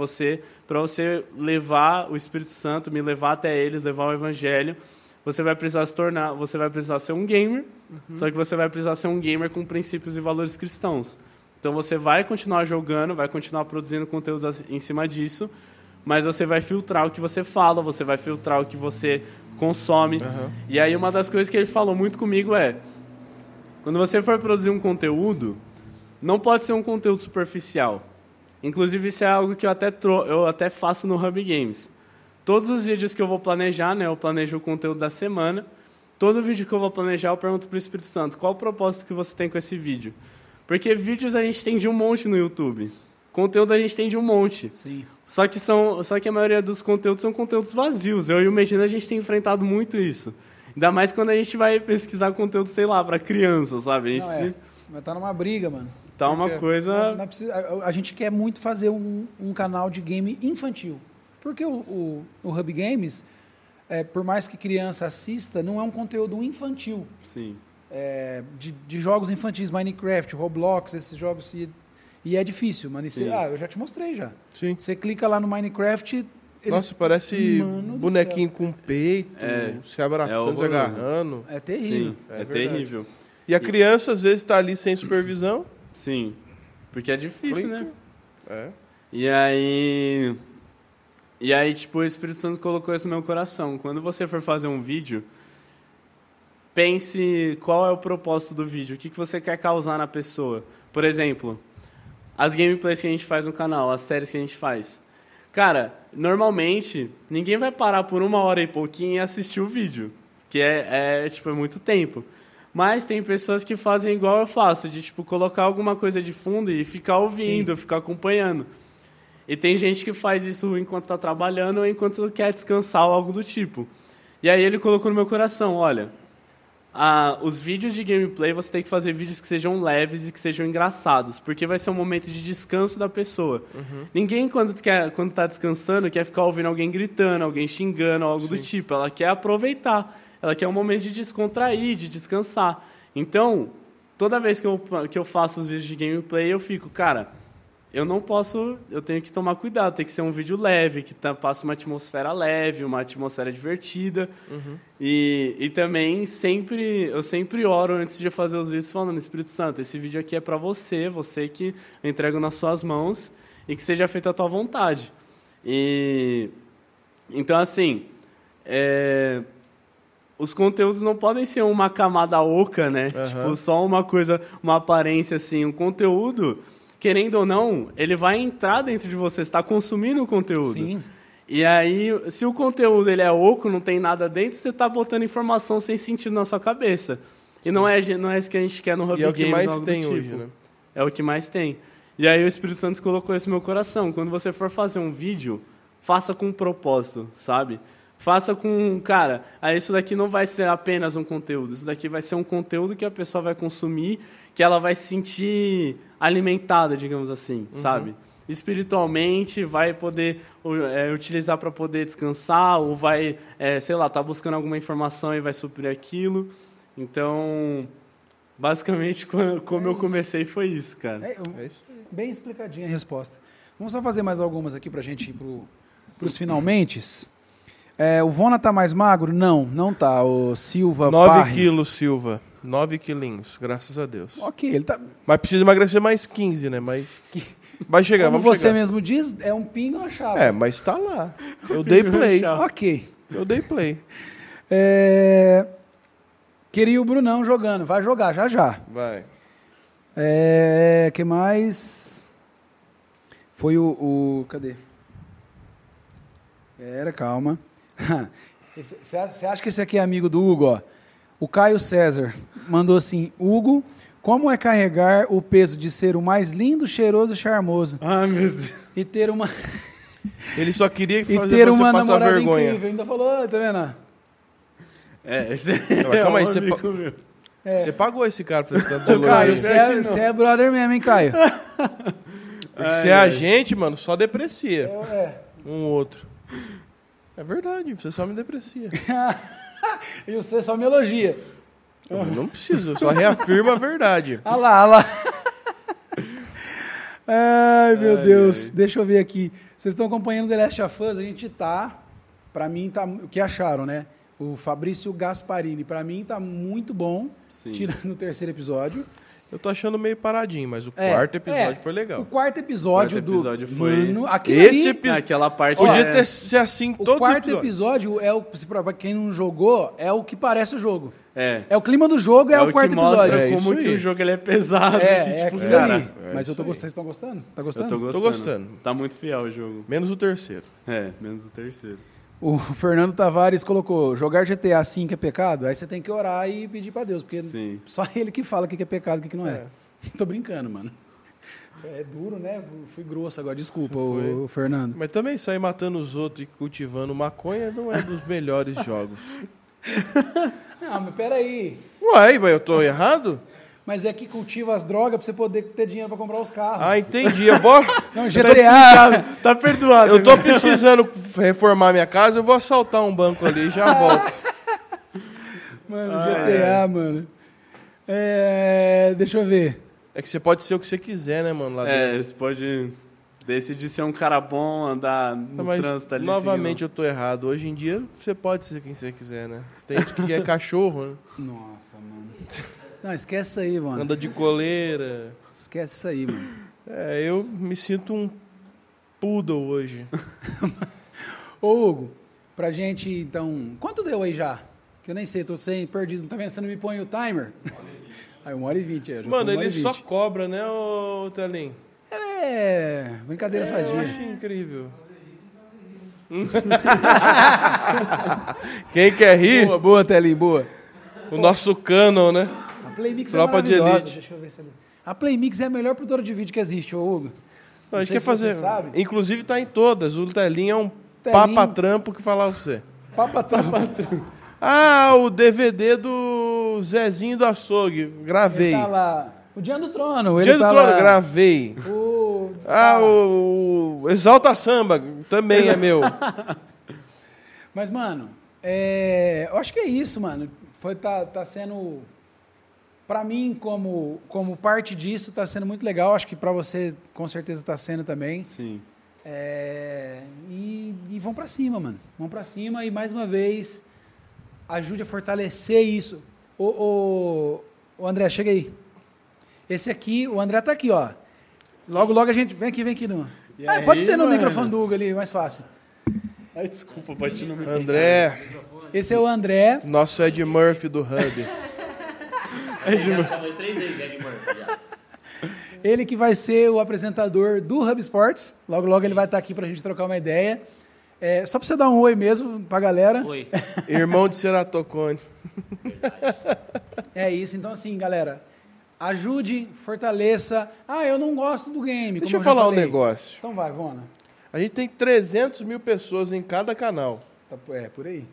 para você levar o Espírito Santo, me levar até eles, levar o Evangelho, você vai precisar ser um gamer, só que você vai precisar ser um gamer com princípios e valores cristãos. Então você vai continuar jogando, vai continuar produzindo conteúdo em cima disso, mas você vai filtrar o que você fala, você vai filtrar o que você consome. E aí uma das coisas que ele falou muito comigo quando você for produzir um conteúdo, não pode ser um conteúdo superficial. Inclusive isso é algo que eu até faço no Hub Games. Todos os vídeos que eu vou planejar, né, eu planejo o conteúdo da semana. Todo vídeo que eu vou planejar, eu pergunto para o Espírito Santo, qual o propósito que você tem com esse vídeo? Porque vídeos a gente tem de um monte no YouTube. Conteúdo a gente tem de um monte. Sim. Só que a maioria dos conteúdos são conteúdos vazios. Eu e o Medina, a gente tem enfrentado muito isso. Ainda mais quando a gente vai pesquisar conteúdo, sei lá, para criança, sabe? Mas tá numa briga, mano. Tá uma coisa... A gente quer muito fazer um canal de game infantil. Porque o Hub Games, por mais que criança assista, não é um conteúdo infantil. Sim. De jogos infantis, Minecraft, Roblox, esses jogos... E é difícil, mano. Eu já te mostrei já. Sim. Você clica lá no Minecraft... Nossa, parece bonequinho com peito, se abraçando, se agarrando. É terrível. Sim, é terrível. E a criança, às vezes, está ali sem supervisão. Sim, porque é difícil, Brinca. né? E aí, tipo, o Espírito Santo colocou isso no meu coração. Quando você for fazer um vídeo, pense qual é o propósito do vídeo, o que você quer causar na pessoa. Por exemplo, as gameplays que a gente faz no canal, as séries que a gente faz. Cara, normalmente, ninguém vai parar por 1 hora e pouquinho e assistir o vídeo, que é muito tempo. Mas tem pessoas que fazem igual eu faço, de tipo, colocar alguma coisa de fundo e ficar ouvindo, ficar acompanhando. E tem gente que faz isso enquanto está trabalhando ou enquanto quer descansar ou algo do tipo. E aí ele colocou no meu coração, olha, os vídeos de gameplay, você tem que fazer vídeos que sejam leves e que sejam engraçados, porque vai ser um momento de descanso da pessoa. Ninguém, quando tá descansando, quer ficar ouvindo alguém gritando, alguém xingando, algo do tipo. Ela quer aproveitar. Ela quer um momento de descontrair, de descansar. Então, toda vez que eu faço os vídeos de gameplay, eu fico, cara, eu tenho que tomar cuidado, tem que ser um vídeo leve, que passa uma atmosfera leve, uma atmosfera divertida. E também, eu sempre oro antes de fazer os vídeos falando, Espírito Santo, esse vídeo aqui é para você que eu entrego nas suas mãos e que seja feito à tua vontade. Então, assim, os conteúdos não podem ser uma camada oca, né? Tipo, só uma coisa, uma aparência assim. O conteúdo, querendo ou não, ele vai entrar dentro de você, você está consumindo o conteúdo. Sim. E aí, se o conteúdo ele é oco, não tem nada dentro, você está botando informação sem sentido na sua cabeça. E não é isso que a gente quer no Hub Games. E é o que mais algo do tem tipo. hoje, né? É o que mais tem. E aí o Espírito Santo colocou isso no meu coração. Quando você for fazer um vídeo, faça com um propósito, sabe? Faça com... Cara, isso daqui não vai ser apenas um conteúdo. Isso daqui vai ser um conteúdo que a pessoa vai consumir, que ela vai se sentir alimentada, digamos assim, sabe? Espiritualmente, vai poder utilizar para poder descansar, ou vai, sei lá, tá buscando alguma informação e vai suprir aquilo. Então, basicamente, como eu comecei, foi isso, cara. É isso. Bem explicadinha a resposta. Vamos só fazer mais algumas aqui para a gente ir para os finalmentes. O Vona tá mais magro? Não tá. O Silva 9 quilos, Silva. 9 quilinhos, graças a Deus. Ok, ele tá... Mas precisa emagrecer mais 15, né? Mas vai chegar, Como vamos você chegar. mesmo diz, é um pingo ou uma chave. Mas tá lá. Eu dei play. Ok. Eu dei play. Queria o Brunão jogando. Vai jogar, já. Vai. Que mais? Foi cadê? Calma. Você acha que esse aqui é amigo do Hugo, ó? O Caio César mandou assim: Hugo, como é carregar o peso de ser o mais lindo, cheiroso e charmoso? Ah, meu Deus. E ter uma... Ele só queria fazer ter você uma passar namorada vergonha. incrível. Ainda falou, tá vendo? Esse Calma aí, meu. você pagou esse cara pra esse tanto de Ô, Caio, elogio. você é brother mesmo, hein, Caio? Porque se é a gente, mano, só deprecia. Um outro. É verdade, você só me deprecia. E você só me elogia. Eu não preciso, eu só reafirmo a verdade. Ah lá. Ai, meu Deus. Deixa eu ver aqui. Vocês estão acompanhando The Last of Us? A gente tá... Pra mim, tá... O que acharam, né? O Fabrício Gasparini. Pra mim, tá muito bom. Sim. Tirando o terceiro episódio. Eu tô achando meio paradinho, mas o quarto episódio foi legal. O quarto episódio foi... Mano, aquela parte... Podia ter sido assim todo o quarto episódio pra quem não jogou, é o que parece o jogo. É o clima do jogo, é o quarto que mostra episódio. como que o jogo ele é pesado. Aquilo cara, ali. Mas vocês estão gostando? Tá gostando? Eu tô gostando. Tá muito fiel o jogo. Menos o terceiro. Menos o terceiro. O Fernando Tavares colocou: jogar GTA V é pecado? Aí você tem que orar e pedir pra Deus, porque só ele que fala o que é pecado e o que não é. Tô brincando, mano. É duro, né? Fui grosso agora, desculpa, o Fernando. Mas também sair matando os outros e cultivando maconha não é dos melhores jogos. Não, mas peraí. Ué, eu tô errado? Mas é que cultiva as drogas pra você poder ter dinheiro pra comprar os carros. Ah, entendi. Eu vou... Não, GTA... Tá perdoado. Eu tô precisando reformar minha casa, eu vou assaltar um banco ali e já volto. Mano, GTA, mano. Deixa eu ver. É que você pode ser o que você quiser, né, mano, lá dentro. Você pode decidir ser um cara bom, andar no trânsito ali. Novamente eu tô errado. Hoje em dia, você pode ser quem você quiser, né? Tem gente que quer cachorro, né? Nossa, mano. Não, esquece isso aí, mano. Anda de coleira. Esquece isso aí, mano. Eu me sinto um poodle hoje. Ô, Hugo, pra gente, então... Quanto deu aí já? Que eu nem sei, tô sem perdido. Tá vendo? Você não me põe o timer? Aí, 1h20. Mano, ele só cobra, né, ô Telinho? Brincadeira sadia. Eu acho incrível. Quem quer rir? Boa, Telinho, boa. O nosso canon, né? A Playmix Tropa de elite. Deixa eu ver se a Playmix é a melhor produtora de vídeo que existe, ô Hugo. Não, a gente quer fazer. Inclusive tá em todas. O Telinho é um papa-trampo que falar pra você. Papa-trampo. O DVD do o Zezinho do Açougue, gravei. Ele tá lá. O Dia do Trono. Dia ele do tá Trono, lá. gravei. O Exalta Samba, também é meu. Mas, mano, eu acho que é isso, mano. Tá sendo... Pra mim, como parte disso, tá sendo muito legal. Acho que pra você, com certeza, tá sendo também. Sim. E vão pra cima, mano. Vão pra cima e, mais uma vez, ajude a fortalecer isso. Ô, André, chega aí. Esse aqui, o André tá aqui, ó. Logo a gente... Vem aqui. E aí, pode ser no mano? microfone do Hugo ali, mais fácil. Ai, desculpa, bati no microfone. André, Esse é o André. nosso Ed Murphy do Hub. Já chamou 3 vezes Ed Murphy, já. Ele que vai ser o apresentador do Hub Sports. Logo ele vai estar aqui pra gente trocar uma ideia. Só pra você dar um oi mesmo pra galera. Oi. Irmão de Ceratocone. É isso. Então, assim, galera, ajude, fortaleça. Eu não gosto do game. Deixa eu já falar um falei. negócio. Então vai, Vona. A gente tem 300 mil pessoas em cada canal. Por aí.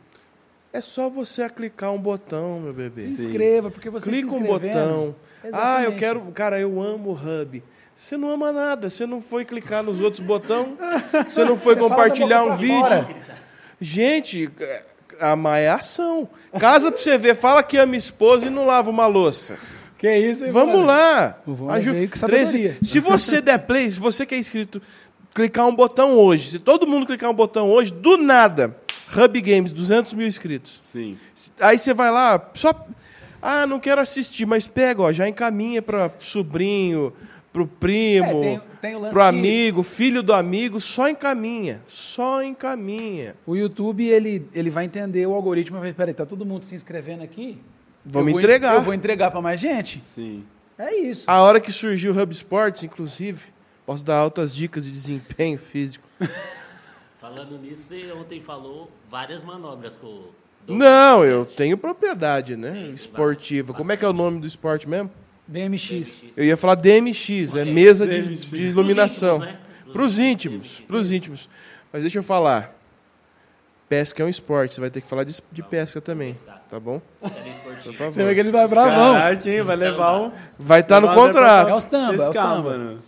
É só você clicar um botão, meu bebê. Se inscreva, porque você Clica se um inscrevendo... botão. Exatamente. Eu quero... Cara, eu amo o Hub. Você não ama nada. Você não foi clicar nos outros botões. Você não foi Você fala compartilhar da boca um pra vídeo. fora. Gente, amar é ação. Casa pra você ver. Fala que ama esposa e não lava uma louça. Que isso, hein, Vamos Vona? lá. O Vona veio com sabedoria. Se você der play, se você que é inscrito, clicar um botão hoje. Se todo mundo clicar um botão hoje, do nada, Hub Games, 200 mil inscritos. Sim. Aí você vai lá, só... não quero assistir, mas pega, ó, já encaminha para sobrinho, pro primo, tem o lance pro que- amigo, filho do amigo, só encaminha. O YouTube, ele vai entender o algoritmo e vai, peraí, tá todo mundo se inscrevendo aqui? Vamos Eu vou- entregar. Eu vou entregar pra mais gente? Sim. É isso. A hora que surgiu o Hub Sports, inclusive, posso dar altas dicas de desempenho físico. Falando nisso, você ontem falou várias manobras com o... Não, eu tenho propriedade, né? Esportiva. Como é que é o nome do esporte mesmo? DMX. Eu ia falar DMX, é mesa de iluminação. Pros íntimos, né? Para os íntimos. Mas deixa eu falar. Pesca é um esporte, você vai ter que falar de pesca também, tá bom? Por Você vê favor. que ele vai bravão. Caraca, hein? Vai levar um... Vai estar no levar um contrato. É os tamba, é os pescar, tamba. mano.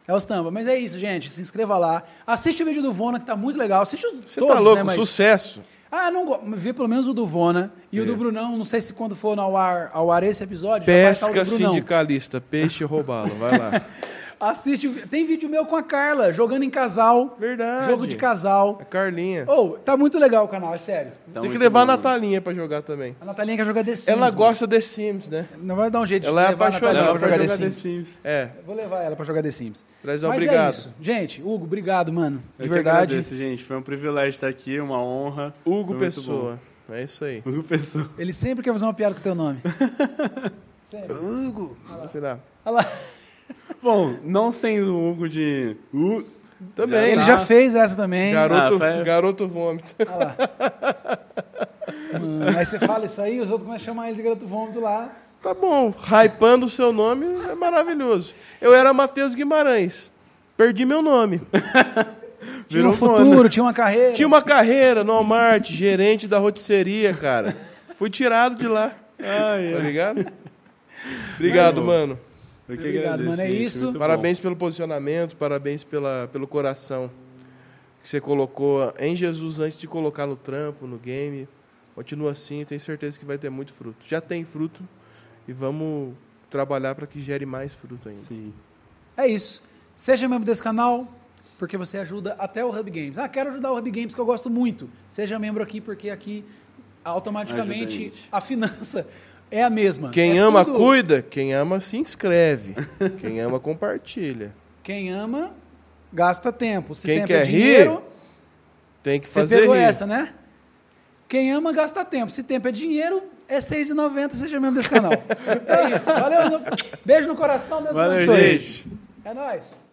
É os tamba. Mas é isso, gente. Se inscreva lá. Assiste o vídeo do Vona, que tá muito legal. Assiste Você todos, tá louco, né? Mas... sucesso. Vê pelo menos o do Vona. E o do Brunão, não sei se quando for ao ar esse episódio, já vai estar o Pesca do Brunão. sindicalista, peixe roubá-lo, vai lá. Assiste. Tem vídeo meu com a Carla, jogando em casal. Verdade. Jogo de casal. A Carlinha. Tá muito legal o canal, é sério. Tá Tem que muito levar a bom. Natalinha pra jogar também. A Natalinha quer jogar The Sims. Ela mano. gosta de Sims, né? Não vai dar um jeito Ela de é levar a apaixonada Natalinha Leva pra pra jogar The jogar Sims. The Sims. É. Eu vou levar ela pra jogar The Sims. Trazão, Mas obrigado. é isso. Gente, Hugo, obrigado, mano. De Eu que verdade. agradeço, gente. Foi um privilégio estar aqui, uma honra. Hugo Foi muito Pessoa. É isso aí. bom. Hugo Pessoa. Ele sempre quer fazer uma piada com o teu nome. Sempre. Hugo. Será? Olha lá. Bom, não sendo o Hugo de... Também. Ele já fez essa também. Garoto vômito. Olha lá. Aí você fala isso aí, os outros começam a chamar ele de garoto vômito lá. Tá bom, hypando o seu nome é maravilhoso. Eu era Matheus Guimarães. Perdi meu nome. Tinha um futuro, tinha uma carreira. Tinha uma carreira no Walmart, gerente da rotisserie, cara. Fui tirado de lá. Tá ligado? Obrigado, mano. Eu que Obrigado, agradeço, mano, é gente, isso. muito Parabéns pelo posicionamento, parabéns pelo coração que você colocou em Jesus antes de colocar no trampo, no game. Continua assim, tenho certeza que vai ter muito fruto. Já tem fruto e vamos trabalhar para que gere mais fruto ainda. Sim. É isso. Seja membro desse canal, porque você ajuda até o Hub Games. Quero ajudar o Hub Games, que eu gosto muito. Seja membro aqui, porque aqui automaticamente Ajuda a finança é a mesma. Quem É ama, tudo- cuida. Quem ama, se inscreve. Quem ama, compartilha. Quem ama, gasta tempo. Se Quem tempo quer é dinheiro, rir, tem que você fazer pegou rir. essa, né? Quem ama, gasta tempo. Se tempo é dinheiro, é R$ 6,90. Seja membro desse canal. É isso. Valeu. Beijo no coração. Deus Valeu, abençoe. gente. É nóis.